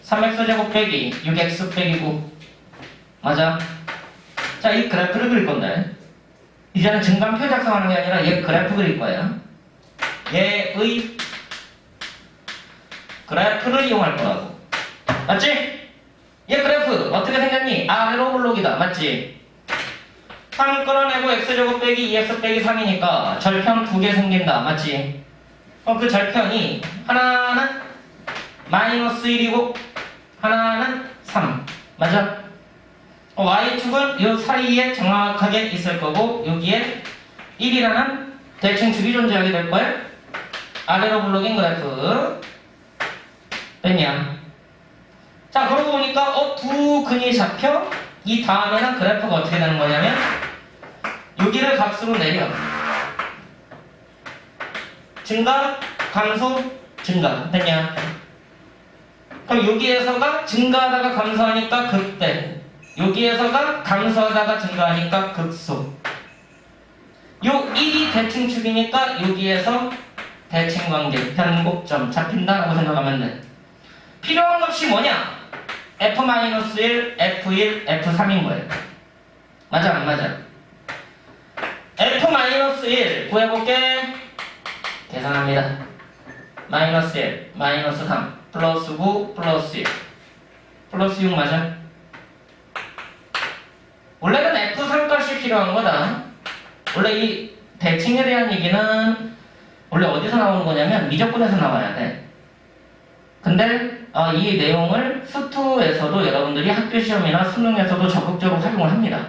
3x제곱 빼기 6x 빼기 9. 맞아? 자, 이 그래프를 그릴 건데, 이제는 증감표 작성하는 게 아니라 얘 그래프 그릴 거예요. 얘의 그래프를 이용할 거라고. 맞지? 얘 그래프 어떻게 생겼니? 아래로 볼록이다. 맞지? 3 끌어내고 x제곱 빼기 2x 빼기 3이니까 절편 2개 생긴다. 맞지? 그럼 그 절편이 하나는 마이너스 1이고 하나는 3. 맞아? y축은 이 사이에 정확하게 있을 거고 여기에 1이라는 대칭축이 존재하게 될 거예요. 아래로 블록인 그래프 됐냐? 자, 그러고 보니까 두 근이 잡혀. 이 다음에는 그래프가 어떻게 되는 거냐면 여기를 값으로 내려. 증가, 감소, 증가. 됐냐? 그럼 여기에서가 증가하다가 감소하니까 극대, 여기에서가 감소하다가 증가하니까 극소. 요 1이 대칭축이니까 여기에서 대칭관계, 변곡점 잡힌다라고 생각하면 돼. 필요한 값이 뭐냐? f-1, f1, f3인 거예요. 맞아 안 맞아? f-1 구해볼게. 계산합니다. 마이너스 1, 마이너스 3, 플러스 9, 플러스 1, 플러스 6 맞아? 원래는 f3 값이 필요한 거다. 원래 이 대칭에 대한 얘기는 원래 어디서 나오는 거냐면 미적분에서 나와야 돼. 근데 이 내용을 수투에서도 여러분들이 학교 시험이나 수능에서도 적극적으로 활용을 합니다.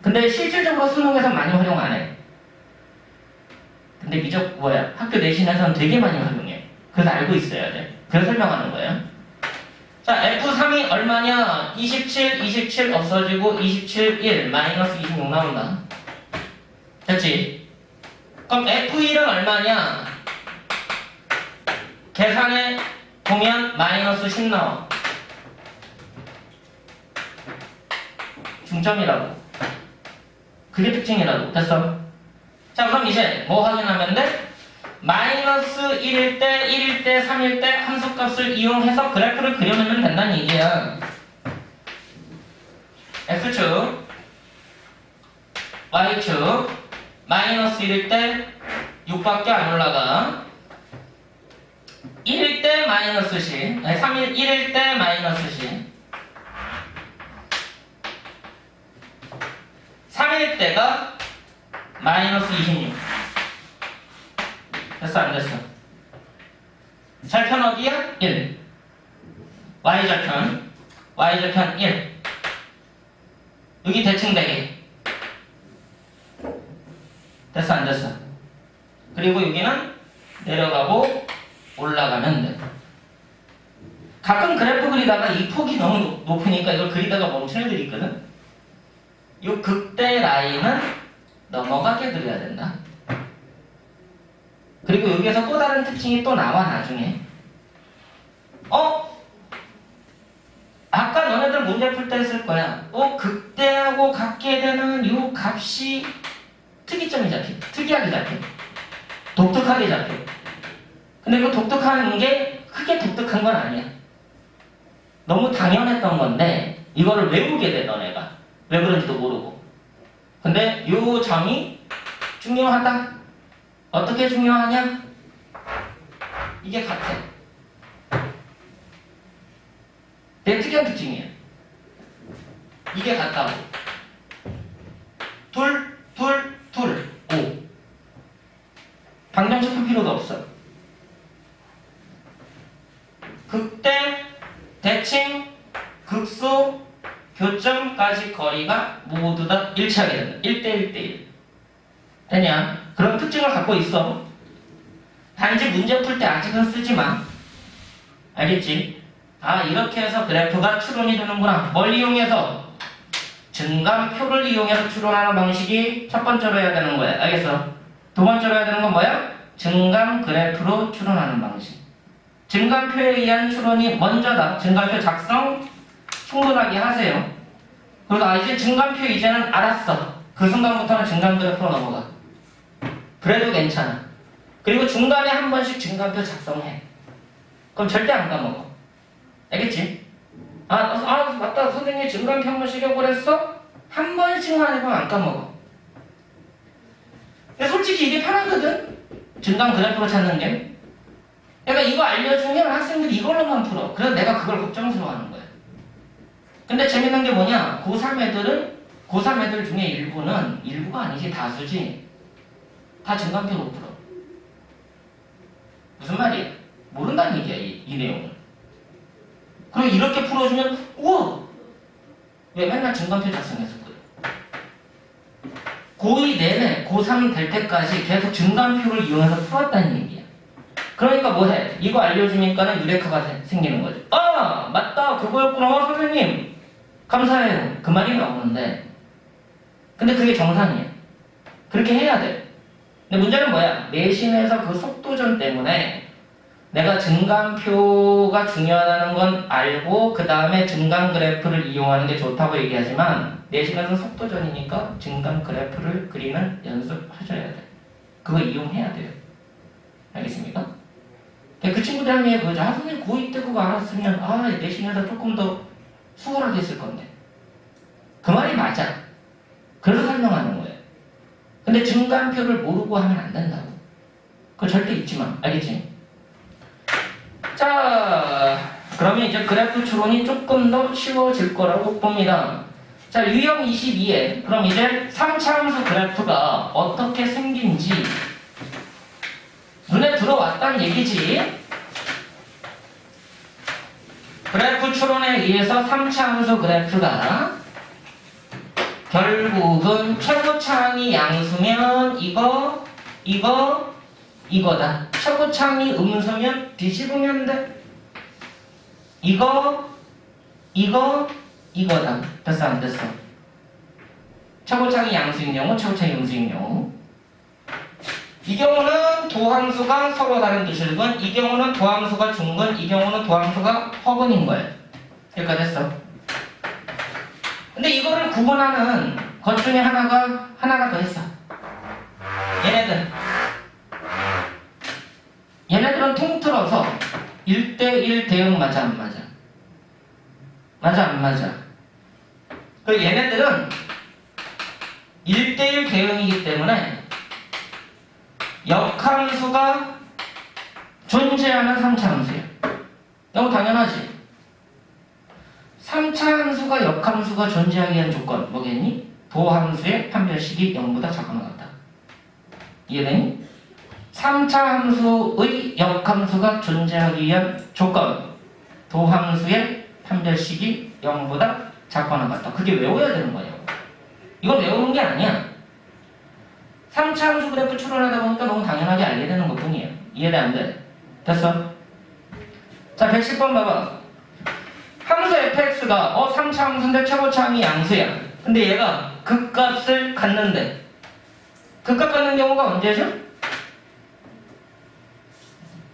근데 실질적으로 수능에서 많이 활용 안 해. 근데 학교 내신에서는 되게 많이 활용해. 그래서 알고 있어야 돼. 그래서 설명하는 거예요. 자, F3이 얼마냐? 27, 27 없어지고 27, 1, 마이너스 26 나온다. 됐지? 그럼 F1은 얼마냐? 계산해 보면 마이너스 10 나와. 중점이라고. 그게 특징이라고. 됐어? 자, 그럼 이제 뭐 확인하면 돼? 마이너스 1일 때, 1일 때, 3일 때 함수값을 이용해서 그래프를 그려내면 된다는 얘기야. X축, Y축, 마이너스 1일 때 6밖에 안 올라가. 1일 때 마이너스 10, 1일 때 마이너스 10, 3일 때가 마이너스 26. 됐어 안 됐어? 절편 어디야? 1. Y절편, Y절편 1. 여기 대칭되게. 됐어 안 됐어? 그리고 여기는 내려가고 올라가면 돼. 가끔 그래프 그리다가 이 폭이 너무 높으니까 이걸 그리다가 멈추는 애들이 있거든. 이 극대 라인은 넘어가게 그려야 된다. 그리고 여기에서 또 다른 특징이 또 나와 나중에. 아까 너네들 문제 풀 때 했을 거야. 극대하고 같게 되는 이 값이 특이점이 잡혀. 특이하게 잡혀. 독특하게 잡혀. 근데 그 독특한 게 크게 독특한 건 아니야. 너무 당연했던 건데 이거를 외우게 돼 너네가. 왜 그런지도 모르고. 근데 이 점이 중요하다. 어떻게 중요하냐? 이게 같아. 되게 특이한 특징이야. 이게 같다고. 둘, 5. 방정 짚을 필요도 없어. 극대, 대칭, 극소, 교점까지 거리가 모두 다 일치하게 된다. 1대 1대1. 되냐? 그런 특징을 갖고 있어. 단지 문제 풀 때 아직은 쓰지 마. 알겠지? 이렇게 해서 그래프가 추론이 되는구나. 뭘 이용해서? 증감표를 이용해서 추론하는 방식이 첫 번째로 해야 되는 거야. 알겠어? 두 번째로 해야 되는 건 뭐야? 증감 그래프로 추론하는 방식. 증감표에 의한 추론이 먼저다. 증감표 작성 충분하게 하세요. 그리고 이제 증감표 이제는 알았어. 그 순간부터는 증감 그래프로 넘어가. 그래도 괜찮아. 그리고 중간에 한 번씩 증감표 작성해. 그럼 절대 안 까먹어. 알겠지? 맞다. 선생님이 증감표 한 번씩 해보랬어? 한 번씩만 해보면 안 까먹어. 근데 솔직히 이게 편하거든? 증감 그래프로 찾는 게. 그러니까 이거 알려주면 학생들이 이걸로만 풀어. 그래서 내가 그걸 걱정스러워하는 거야. 근데 재밌는 게 뭐냐? 고3 애들 중에 일부가 아니지, 다수지. 다 증감표로 풀어. 무슨 말이야? 모른다는 얘기야, 이 내용을. 그리고 이렇게 풀어주면, 우와! 왜 맨날 증감표 작성해서 그래? 고2 내내, 고3 될 때까지 계속 증감표를 이용해서 풀었다는 얘기야. 그러니까 뭐해? 이거 알려주니까는 유레카가 생기는 거지. 맞다! 그거였구나, 선생님! 감사해요. 그 말이 나오는데. 근데 그게 정상이야. 그렇게 해야 돼. 근데 문제는 뭐야? 내신에서 그 속도전 때문에 내가 증감표가 중요하다는 건 알고 그 다음에 증감 그래프를 이용하는 게 좋다고 얘기하지만 내신에서 속도전이니까 증감 그래프를 그리는 연습하셔야 돼. 그거 이용해야 돼요. 알겠습니까? 그 친구들 얘기 그거죠. 선생님 고2 때 그거 알았으면 내신에서 조금 더 수월하게 했을 건데. 그 말이 맞아. 그래서 설명하는 거예요. 근데 증감표를 모르고 하면 안 된다고. 그거 절대 잊지 마. 알겠지? 자, 그러면 이제 그래프 추론이 조금 더 쉬워질 거라고 봅니다. 자, 유형 22에 그럼 이제 3차 함수 그래프가 어떻게 생긴지 눈에 들어왔다는 얘기지. 그래프 추론에 의해서 3차 함수 그래프가 결국은 최고차항이 양수면 이거다. 최고차항이 음수면 뒤집으면 돼. 이거다. 됐어 안 됐어? 최고차항이 양수인 경우, 최고차항이 음수인 경우. 이 경우는 도함수가 서로 다른 기술근, 이 경우는 도함수가 중근, 이 경우는 도함수가 허근인 거예요. 여기까지 됐어. 근데 이거를 구분하는 것 중에 하나가 더 있어. 얘네들은 통틀어서 1대1 대응 맞아 안 맞아? 맞아 안 맞아? 그리고 얘네들은 1대1 대응이기 때문에 역함수가 존재하는 3차 함수야. 너무 당연하지? 3차 함수가 역함수가 존재하기 위한 조건 뭐겠니? 도함수의 판별식이 0보다 작거나 같다. 이해되니? 3차 함수의 역함수가 존재하기 위한 조건 도함수의 판별식이 0보다 작거나 같다. 그게 외워야 되는 거냐고. 이건 외우는 게 아니야. 3차 함수 그래프 추론하다 보니까 너무 당연하게 알게 되는 것 뿐이에요. 이해돼 안 돼? 됐어? 자 110번 봐봐. 함수 fx가 3차 함수인데 최고차항이 양수야. 근데 얘가 극값을 갖는데 극값 갖는 경우가 언제죠?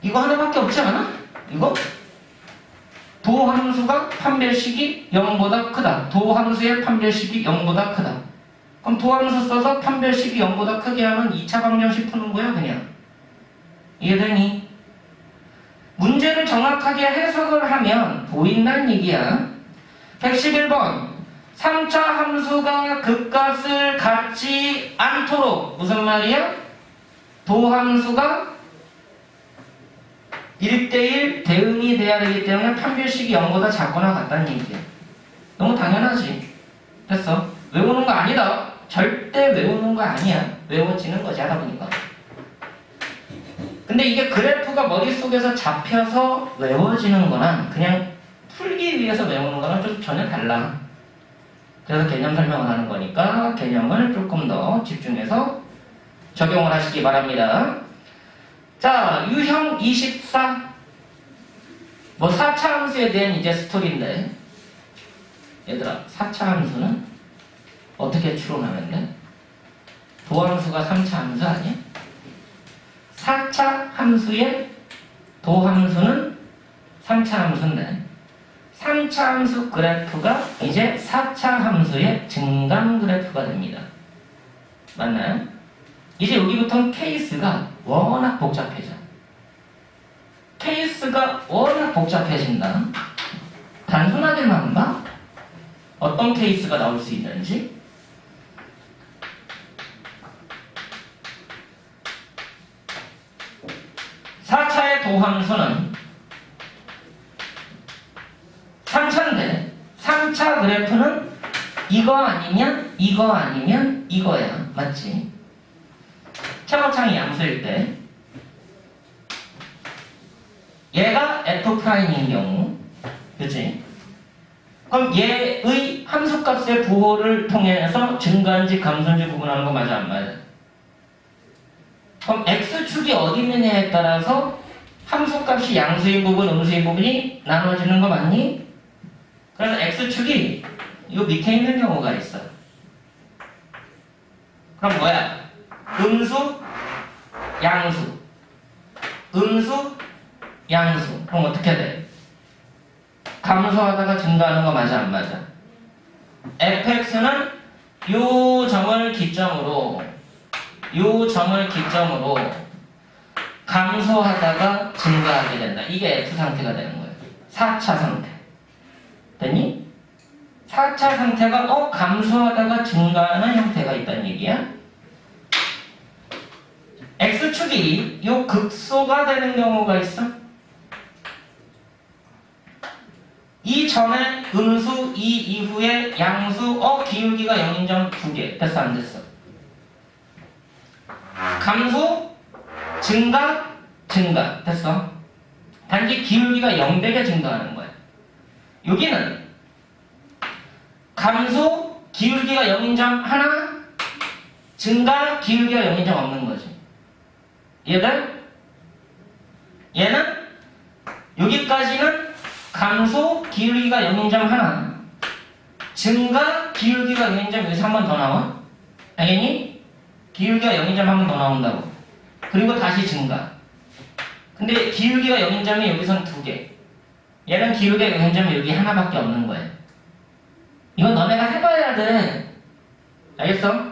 이거 하나밖에 없지 않아? 이거? 도함수가 판별식이 0보다 크다. 도함수의 판별식이 0보다 크다. 그럼 도함수 써서 판별식이 0보다 크게 하면 2차 방정식 푸는 거야 그냥. 이해되니? 문제를 정확하게 해석을 하면 보인다는 얘기야. 111번 3차 함수가 극값을 갖지 않도록 무슨 말이야? 도함수가 1대1 대응이 돼야 되기 때문에 판별식이 0보다 작거나 같다는 얘기야. 너무 당연하지. 됐어. 외우는 거 아니다. 절대 외우는 거 아니야. 외워지는 거지 하다 보니까. 근데 이게 그래프가 머릿속에서 잡혀서 외워지는 거랑 그냥 풀기 위해서 외우는 거랑 좀 전혀 달라. 그래서 개념 설명을 하는 거니까 개념을 조금 더 집중해서 적용을 하시기 바랍니다. 자, 유형 24. 4차 함수에 대한 이제 스토리인데 얘들아, 4차 함수는 어떻게 추론하면 돼? 도함수가 3차 함수 아니야? 4차 함수의 도함수는 3차 함수인데 3차 함수 그래프가 이제 4차 함수의 증감 그래프가 됩니다. 맞나요? 이제 여기부터는 케이스가 워낙 복잡해져. 케이스가 워낙 복잡해진다. 단순하게만 봐? 어떤 케이스가 나올 수 있는지? (4차의) 도함수는 3차인데 3차 그래프는 이거 아니면 이거 아니면 이거야. 맞지? 최고창이 양수일 때 얘가 F'인 경우 그치? 그럼 얘의 함수값의 부호를 통해서 증가인지 감소인지 구분하는 거 맞아 안 맞아? 그럼 X축이 어디 있느냐에 따라서 함수값이 양수인 부분, 음수인 부분이 나눠지는 거 맞니? 그래서 X축이 이거 밑에 있는 경우가 있어. 그럼 뭐야? 음수, 양수. 음수, 양수. 그럼 어떻게 돼? 감소하다가 증가하는 거 맞아 안 맞아? fx는 요 점을 기점으로 감소하다가 증가하게 된다. 이게 F 상태가 되는 거예요. 4차 상태. 됐니? 4차 상태가 감소하다가 증가하는 형태가 있다는 얘기야. X축이 요 극소가 되는 경우가 있어. 이 전에 음수, 이 이후에 양수, 기울기가 0인 점 2개. 됐어 안 됐어? 감소, 증가, 증가. 됐어? 단지 기울기가 0배가 증가하는 거야. 여기는 감소, 기울기가 0인 점 하나, 증가, 기울기가 0인 점 없는 거지. 얘들? 얘는 여기까지는 감소, 기울기가 0인 점 하나, 증가, 기울기가 0인 점 여기서 한 번 더 나와. 알겠니? 기울기가 0인 점 한 번 더 나온다고. 그리고 다시 증가. 근데 기울기가 0인 점이 여기선 2개. 얘는 기울기가 0인 점이 여기 하나밖에 없는 거야. 이건 너네가 해봐야 돼. 알겠어?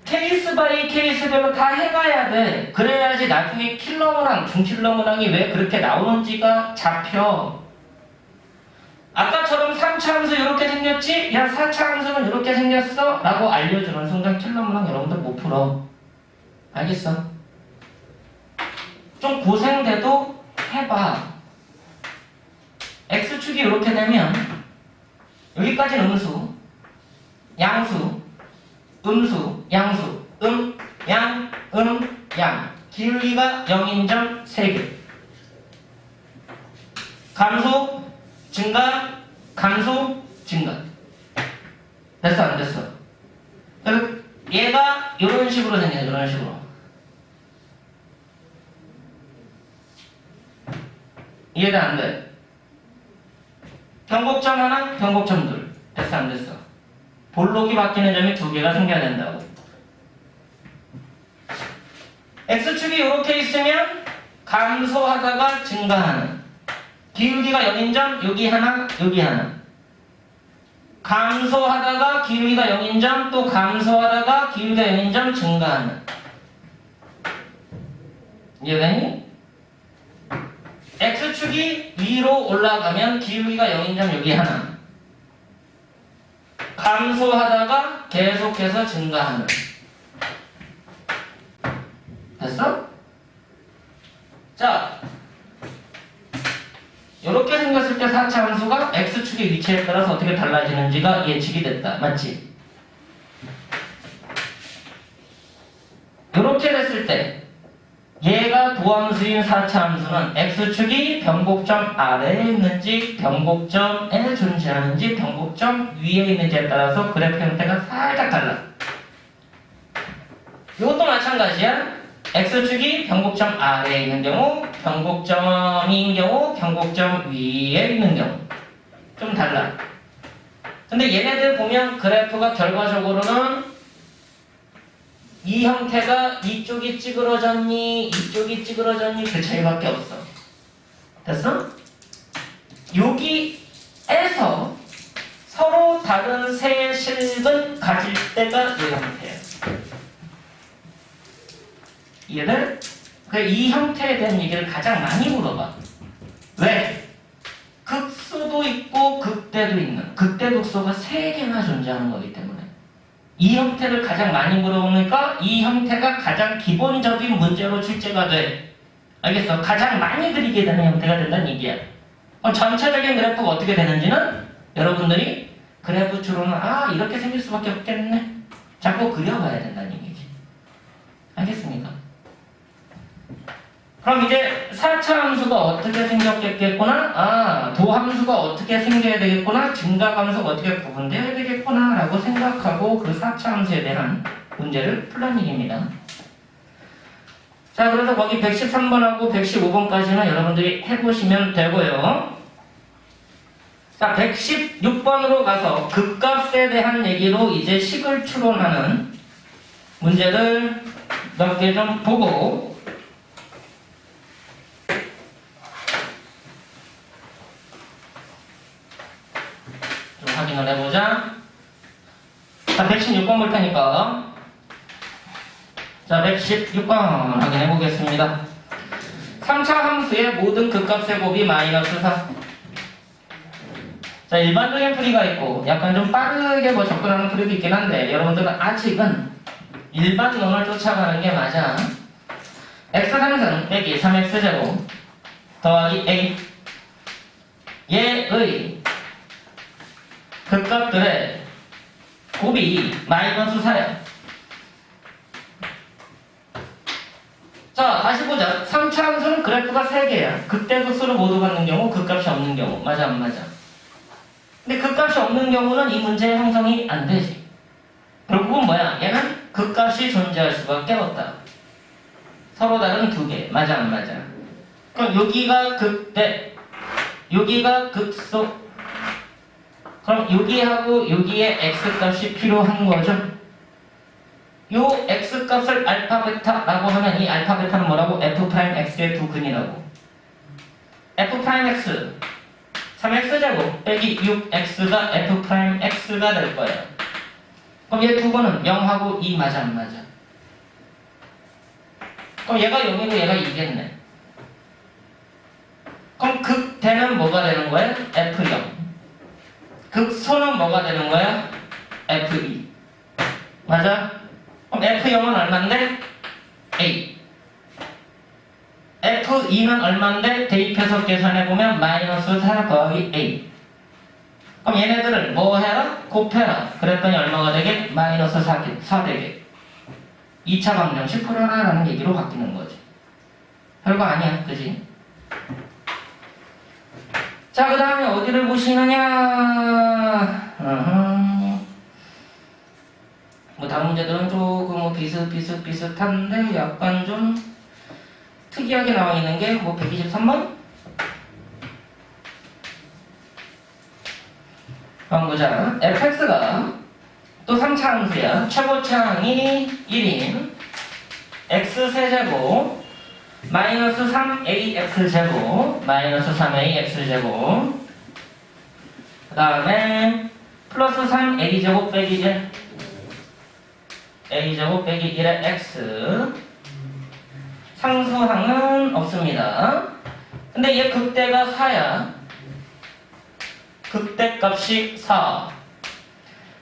케이스 바이 케이스별로 다 해봐야 돼. 그래야지 나중에 킬러문항, 중킬러문항이 왜 그렇게 나오는지가 잡혀. 아까처럼 3차 함수 이렇게 생겼지? 야 4차 함수는 이렇게 생겼어? 라고 알려주는 순간 킬러문항 여러분들 못 풀어. 알겠어? 좀 고생돼도 해봐. X축이 이렇게 되면 여기까지는 음수, 양수, 음수, 양수, 양, 양. 기울기가 0인 점 3개. 감소, 증가, 감소, 증가. 됐어 안 됐어? 얘가 이런 식으로 생겨. 이런 식으로. 이해가 안 돼? 변곡점 하나, 변곡점 둘. 됐어 안 됐어? 볼록이 바뀌는 점이 2개가 생겨야 된다고. X축이 이렇게 있으면 감소하다가 증가하는. 기울기가 0인 점 여기 하나, 여기 하나. 감소하다가 기울기가 0인 점, 또 감소하다가 기울기가 0인 점 증가하는. 이해되니? X축이 위로 올라가면 기울기가 0인 점 여기 하나. 감소하다가 계속해서 증가하는. 됐어? 자, 이렇게 생겼을 때 4차 함수가 X축의 위치에 따라서 어떻게 달라지는지가 예측이 됐다. 맞지? 이렇게 됐을 때 얘가 도함수인 4차 함수는 X축이 변곡점 아래에 있는지 변곡점에 존재하는지 변곡점 위에 있는지에 따라서 그래프 형태가 살짝 달라. 이것도 마찬가지야. X축이 변곡점 아래에 있는 경우, 변곡점인 경우, 변곡점 위에 있는 경우 좀 달라. 근데 얘네들 보면 그래프가 결과적으로는 이 형태가 이쪽이 찌그러졌니 이쪽이 찌그러졌니 그 차이밖에 없어. 됐어? 여기에서 서로 다른 세 실은 가질 때가 이 형태야. 이해돼? 이 형태에 대한 얘기를 가장 많이 물어봐. 왜? 극소도 있고 극대도 있는 극대 극소가 3개나 존재하는 거기 때문에 이 형태를 가장 많이 물어보니까 이 형태가 가장 기본적인 문제로 출제가 돼. 알겠어? 가장 많이 그리게 되는 형태가 된다는 얘기야. 전체적인 그래프가 어떻게 되는지는 여러분들이 그래프 추론은 이렇게 생길 수밖에 없겠네. 자꾸 그려봐야 된다는 얘기지. 알겠습니까? 그럼 이제 4차 함수가 어떻게 생겼겠구나? 도함수가 어떻게 생겨야 되겠구나? 증가함수가 어떻게 구분되어야 되겠구나? 라고 생각하고 그 4차 함수에 대한 문제를 풀란 얘기입니다. 자, 그래서 거기 113번하고 115번까지는 여러분들이 해보시면 되고요. 자, 116번으로 가서 극값에 대한 얘기로 이제 식을 추론하는 문제를 몇 개 좀 보고 좀 확인을 해보자. 자, 116번 볼 테니까. 자, 116번 확인해 보겠습니다. 3차 함수의 모든 극값의 곱이 마이너스 4. 자, 일반적인 풀이가 있고 약간 좀 빠르게 접근하는 풀이도 있긴 한데 여러분들은 아직은 일반론을 쫓아가는 게 맞아. x3승 빼기 3x제곱 더하기 a 얘의 극값들의 곱이 마이너스 4야. 자, 다시 보자. 3차 함수는 그래프가 3개야. 극대 극소를 모두 받는 경우, 극값이 없는 경우. 맞아, 안 맞아? 근데 극값이 없는 경우는 이 문제 형성이 안 되지. 결국은 뭐야? 얘는 극값이 존재할 수밖에 없다. 서로 다른 2개. 맞아, 안 맞아? 그럼 여기가 극대, 여기가 극소. 그럼 여기하고 여기에 x값이 필요한 거죠. 요 x값을 알파 베타라고 하면 이 알파 베타는 뭐라고? f'x의 두 근이라고. f'x 3x제곱 빼기 6x가 f'x가 될 거예요. 그럼 얘 두 근은 0하고 2 맞아 안 맞아? 그럼 얘가 0이고 얘가 2겠네. 그럼 극대는 뭐가 되는 거예요? f0. 극소는 뭐가 되는 거야? f2. 맞아? 그럼 F0은 얼만데? A. F2는 얼만데? 대입해서 계산해보면 마이너스 4 더하기 A. 그럼 얘네들을 뭐 해라? 곱해라. 그랬더니 얼마가 되게? 마이너스 4 되게. 2차 방정식 풀어라 라는 얘기로 바뀌는 거지. 별거 아니야. 그지? 자, 그 다음에 어디를 보시느냐? 뭐 다른 문제들은 조금 비슷한데 약간 좀 특이하게 나와 있는 게 뭐 123번? 한번 보자. fx가 또 3차 함수야. 최고차항이 1인 x세제곱 마이너스 3ax제곱 마이너스 3ax제곱 그 다음에 플러스 3a제곱 빼기 1 a제곱 빼기 1의 x 상수항은 없습니다. 근데 얘 극대가 4야. 극대값이 4.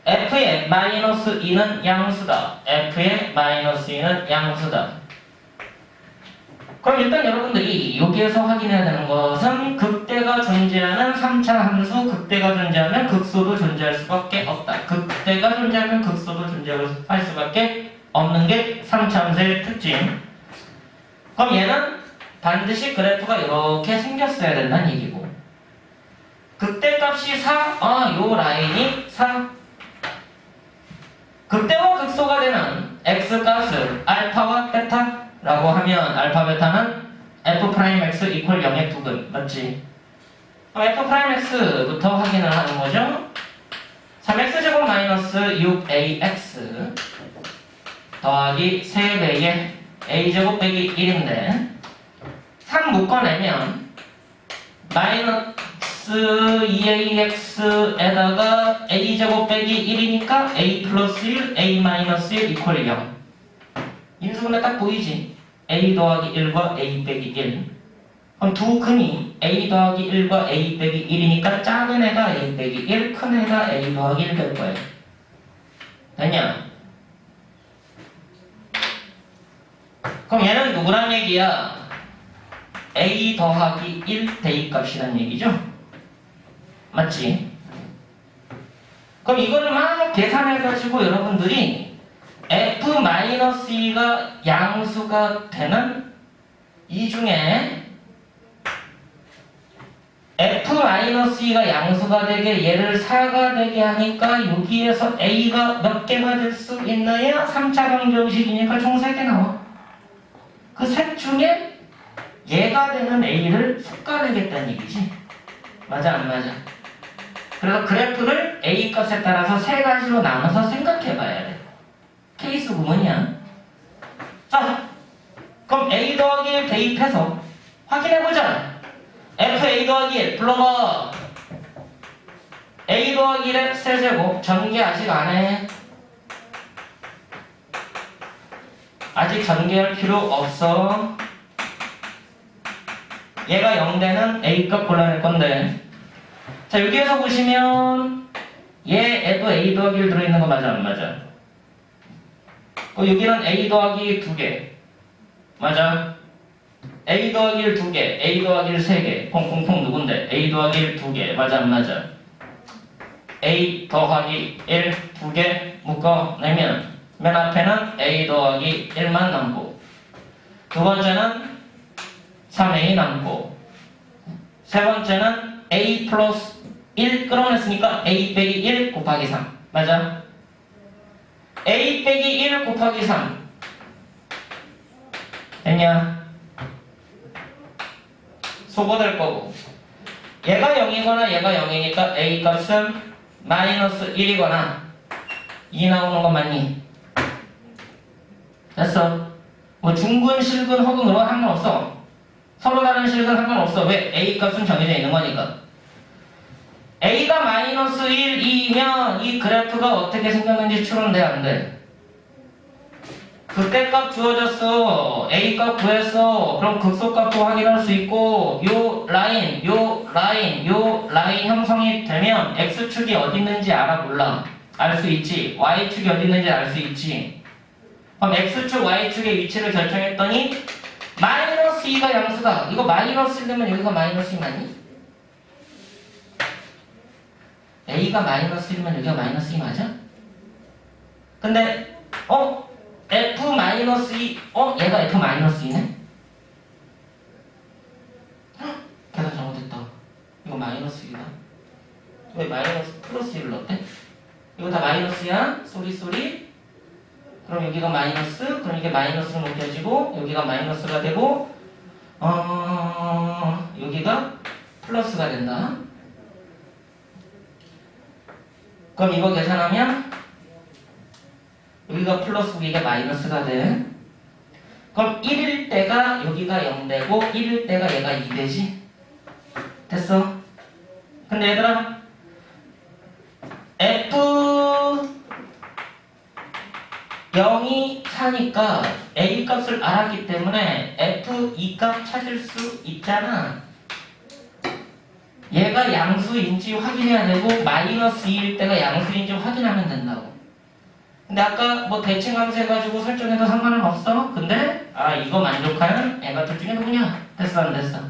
f의 마이너스 2는 양수다. f의 마이너스 2는 양수다. 그럼 일단 여러분들이 여기에서 확인해야 되는 것은 극대가 존재하는 3차 함수, 극대가 존재하면 극소도 존재할 수밖에 없다. 극대가 존재하면 극소도 존재할 수밖에 없는 게 3차 함수의 특징. 그럼 얘는 반드시 그래프가 이렇게 생겼어야 된다는 얘기고, 극대값이 4, 요 라인이 4. 극대와 극소가 되는 x값을 알파와 베타라고 하면 알파 베타는 f'x 이퀄 0의 두 근, 맞지? 그럼 f'x부터 확인을 하는 거죠. 3x제곱 마이너스 6ax 더하기 3배의 a제곱 빼기 1인데 3 묶어내면 마이너스 2ax에다가 a제곱 빼기 1이니까 a 플러스 1, a 마이너스 1 이퀄 0. 인수분해 딱 보이지? a 더하기 1과 a 빼기 1. 그럼 두 근이 a 더하기 1과 a 빼기 1이니까 작은 애가 a 빼기 1, 큰 애가 a 더하기 1 될 거예요. 됐냐? 그럼 얘는 누구란 얘기야? a 더하기 1 대입값이란 얘기죠? 맞지? 그럼 이거를 막 계산해가지고 여러분들이 f-2가 양수가 되는 이 중에 f-2가 양수가 되게 얘를 4가 되게 하니까 여기에서 a가 몇 개가 될 수 있느냐? 3차 방정식이니까 총 3개 나와. 그 셋 중에 얘가 되는 a를 솎아내겠다는 얘기지. 맞아 안 맞아? 그래서 그래프를 a 값에 따라서 세 가지로 나눠서 생각해 봐야 돼. 케이스 구문이야. 자, 그럼 a 더하기 1 대입해서 확인해보자. fa 더하기 1 불러봐. a 더하기 1의 세제곱. 전개 아직 안 해. 아직 전개할 필요 없어. 얘가 0되는 a값 골라낼 건데. 자, 여기에서 보시면 얘에도 a 더하기 1 들어있는 거 맞아 안 맞아? 여기는 a 더하기 2개 맞아? a 더하기 1 2개, a 더하기 1 3개 퐁퐁퐁 누군데? a 더하기 1 2개 맞아 안 맞아? a 더하기 1 2개 묶어내면 맨 앞에는 a 더하기 1만 남고 두 번째는 3a 남고 세 번째는 a 플러스 1 끌어냈으니까 a 빼기 1 곱하기 3 맞아? a 빼기 1 곱하기 3 됐냐? 소거될 거고 얘가 0이거나 얘가 0이니까 a 값은 마이너스 1이거나 2 나오는 거 맞니? 됐어. 뭐 중근, 실근, 허근 그런 거 상관없어. 서로 다른 실근 상관없어. 왜? a 값은 정해져 있는 거니까. a가 마이너스 1이면 이 그래프가 어떻게 생겼는지 추론돼 안 돼? 극대값 주어졌어. a값 구했어. 그럼 극소값도 확인할 수 있고 요 라인 형성이 되면 x축이 어디 있는지 알아 몰라? 알 수 있지. y축이 어디 있는지 알 수 있지. 그럼 x축, y축의 위치를 결정했더니 마이너스 2가 양수다. 이거 마이너스 1되면 여기가 마이너스 2 맞니? a가 마이너스 1이면 여기가 마이너스 2 맞아? 근데 f 마이너스 2 얘가 f 마이너스 2네? 계산 잘못했다. 이거 마이너스 2다. 왜 마이너스 플러스 1을 넣었대? 이거 다 마이너스야? 쏘리 그럼 여기가 마이너스, 그럼 이게 마이너스로 넘겨지고 여기가 마이너스가 되고 여기가 플러스가 된다. 그럼 이거 계산하면 여기가 플러스고 이게 마이너스가 돼. 그럼 1일 때가 여기가 0되고 1일 때가 얘가 2되지. 됐어? 근데 얘들아 f 0이 4니까 a 값을 알았기 때문에 f 2값 찾을 수 있잖아. 얘가 양수인지 확인해야 되고 마이너스 2일 때가 양수인지 확인하면 된다고. 근데 아까 뭐 대칭함수 해가지고 설정해도 상관은 없어. 근데 이거 만족하는 애가 둘 중에 누구냐? 됐어 안 됐어?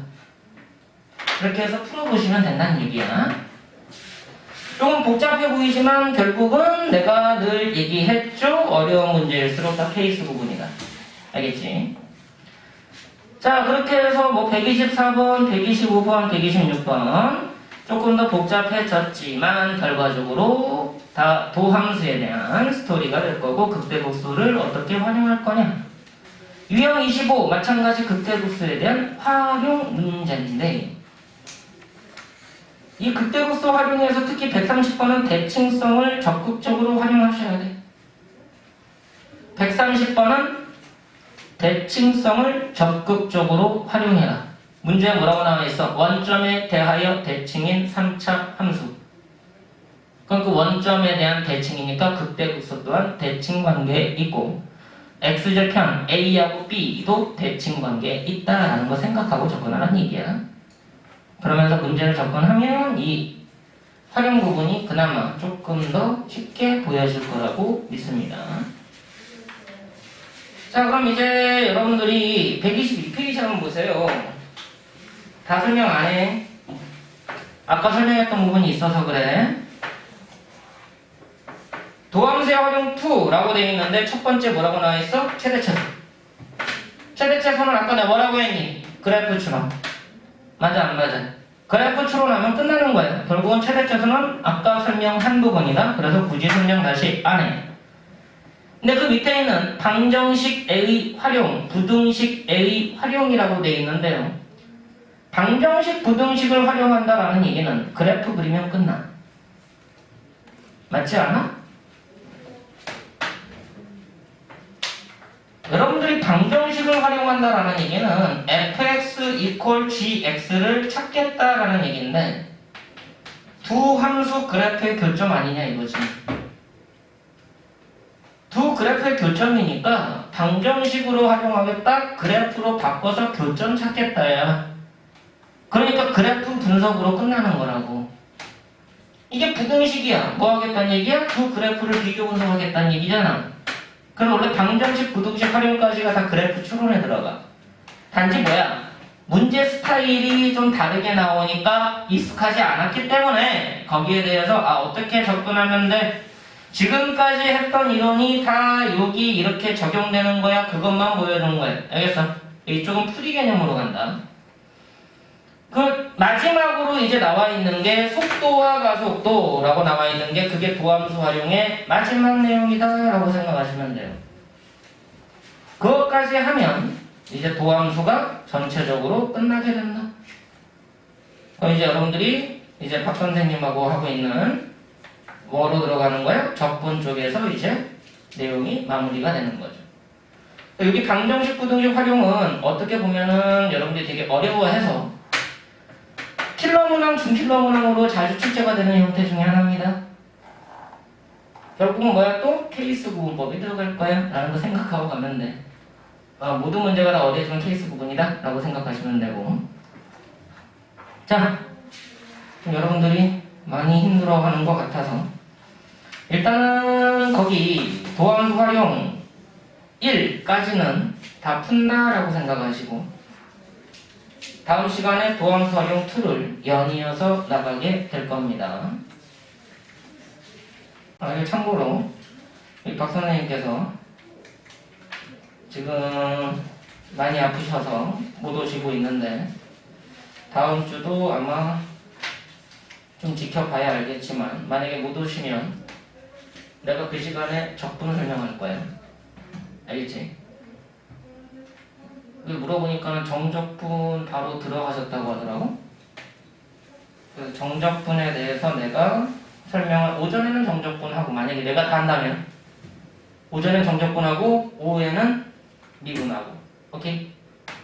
그렇게 해서 풀어보시면 된다는 얘기야. 조금 복잡해 보이지만 결국은 내가 늘 얘기했죠. 어려운 문제일수록 다 케이스 부분이다. 알겠지? 자, 그렇게 해서 뭐 124번, 125번, 126번 조금 더 복잡해졌지만 결과적으로 다 도함수에 대한 스토리가 될 거고 극대독소를 어떻게 활용할 거냐. 유형 25 마찬가지 극대독소에 대한 활용 문제인데 이 극대독소 활용해서 특히 130번은 대칭성을 적극적으로 활용하셔야 돼. 130번은 대칭성을 적극적으로 활용해라. 문제에 뭐라고 나와 있어? 원점에 대하여 대칭인 3차 함수. 그럼 그 원점에 대한 대칭이니까 극대극소 또한 대칭 관계에 있고 x절편 A하고 B도 대칭 관계에 있다라는 거 생각하고 접근하라는 얘기야. 그러면서 문제를 접근하면 이 활용 부분이 그나마 조금 더 쉽게 보여질 거라고 믿습니다. 자, 그럼 이제 여러분들이 122페이지 한번 보세요. 다 설명 안 해. 아까 설명했던 부분이 있어서 그래. 도함수의 활용 2라고 되어 있는데 첫 번째 뭐라고 나와 있어? 최대차수. 최대차수는 아까 내가 뭐라고 했니? 그래프 추론. 맞아 안 맞아? 그래프 추론하면 끝나는 거예요. 결국은 최대차수는 아까 설명한 부분이다. 그래서 굳이 설명 다시 안 해. 근데 그 밑에 있는 방정식의 활용, 부등식의 활용이라고 되어 있는데요. 방정식, 부등식을 활용한다라는 얘기는 그래프 그리면 끝나. 맞지 않아? 여러분들이 방정식을 활용한다라는 얘기는 fx equal gx를 찾겠다라는 얘기인데 두 함수 그래프의 교점 아니냐 이거지. 두 그래프의 교점이니까 방정식으로 활용하겠다, 그래프로 바꿔서 교점 찾겠다야. 그러니까 그래프 분석으로 끝나는 거라고. 이게 부등식이야. 뭐 하겠다는 얘기야? 두 그래프를 비교 분석하겠다는 얘기잖아. 그럼 원래 방정식, 부등식 활용까지가 다 그래프 추론에 들어가. 단지 뭐야? 문제 스타일이 좀 다르게 나오니까 익숙하지 않았기 때문에 거기에 대해서 어떻게 접근하면 돼? 지금까지 했던 이론이 다 여기 이렇게 적용되는 거야. 그것만 보여주는 거야. 알겠어? 이쪽은 풀이 개념으로 간다. 그 마지막으로 이제 나와 있는 게 속도와 가속도라고 나와 있는 게 그게 도함수 활용의 마지막 내용이다라고 생각하시면 돼요. 그것까지 하면 이제 도함수가 전체적으로 끝나게 된다. 그럼 이제 여러분들이 이제 박 선생님하고 하고 있는 뭐로 들어가는 거예요? 적분 쪽에서 이제 내용이 마무리가 되는 거죠. 여기 방정식, 부등식 활용은 어떻게 보면은 여러분들이 되게 어려워해서 킬러 문항, 중킬러 문항으로 자주 출제가 되는 형태 중에 하나입니다. 결국은 뭐야? 또 케이스 구분법이 들어갈 거야 라는 거 생각하고 가면 돼. 모든 문제가 다 어디에 케이스 구분이다 라고 생각하시면 되고. 자, 여러분들이 많이 힘들어하는 것 같아서 일단은 거기 도함수 활용 1까지는 다 푼다라고 생각하시고 다음 시간에 도함수 활용 2를 연이어서 나가게 될 겁니다. 참고로 이 박 선생님께서 지금 많이 아프셔서 못 오시고 있는데 다음 주도 아마 좀 지켜봐야 알겠지만 만약에 못 오시면 내가 그 시간에 적분 설명할 거야. 알겠지? 물어보니까는 정적분 바로 들어가셨다고 하더라고. 그래서 정적분에 대해서 내가 설명을 오전에는 정적분하고 만약에 내가 다 한다면 오전엔 정적분하고 오후에는 미분하고 오케이?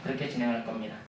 그렇게 진행할 겁니다.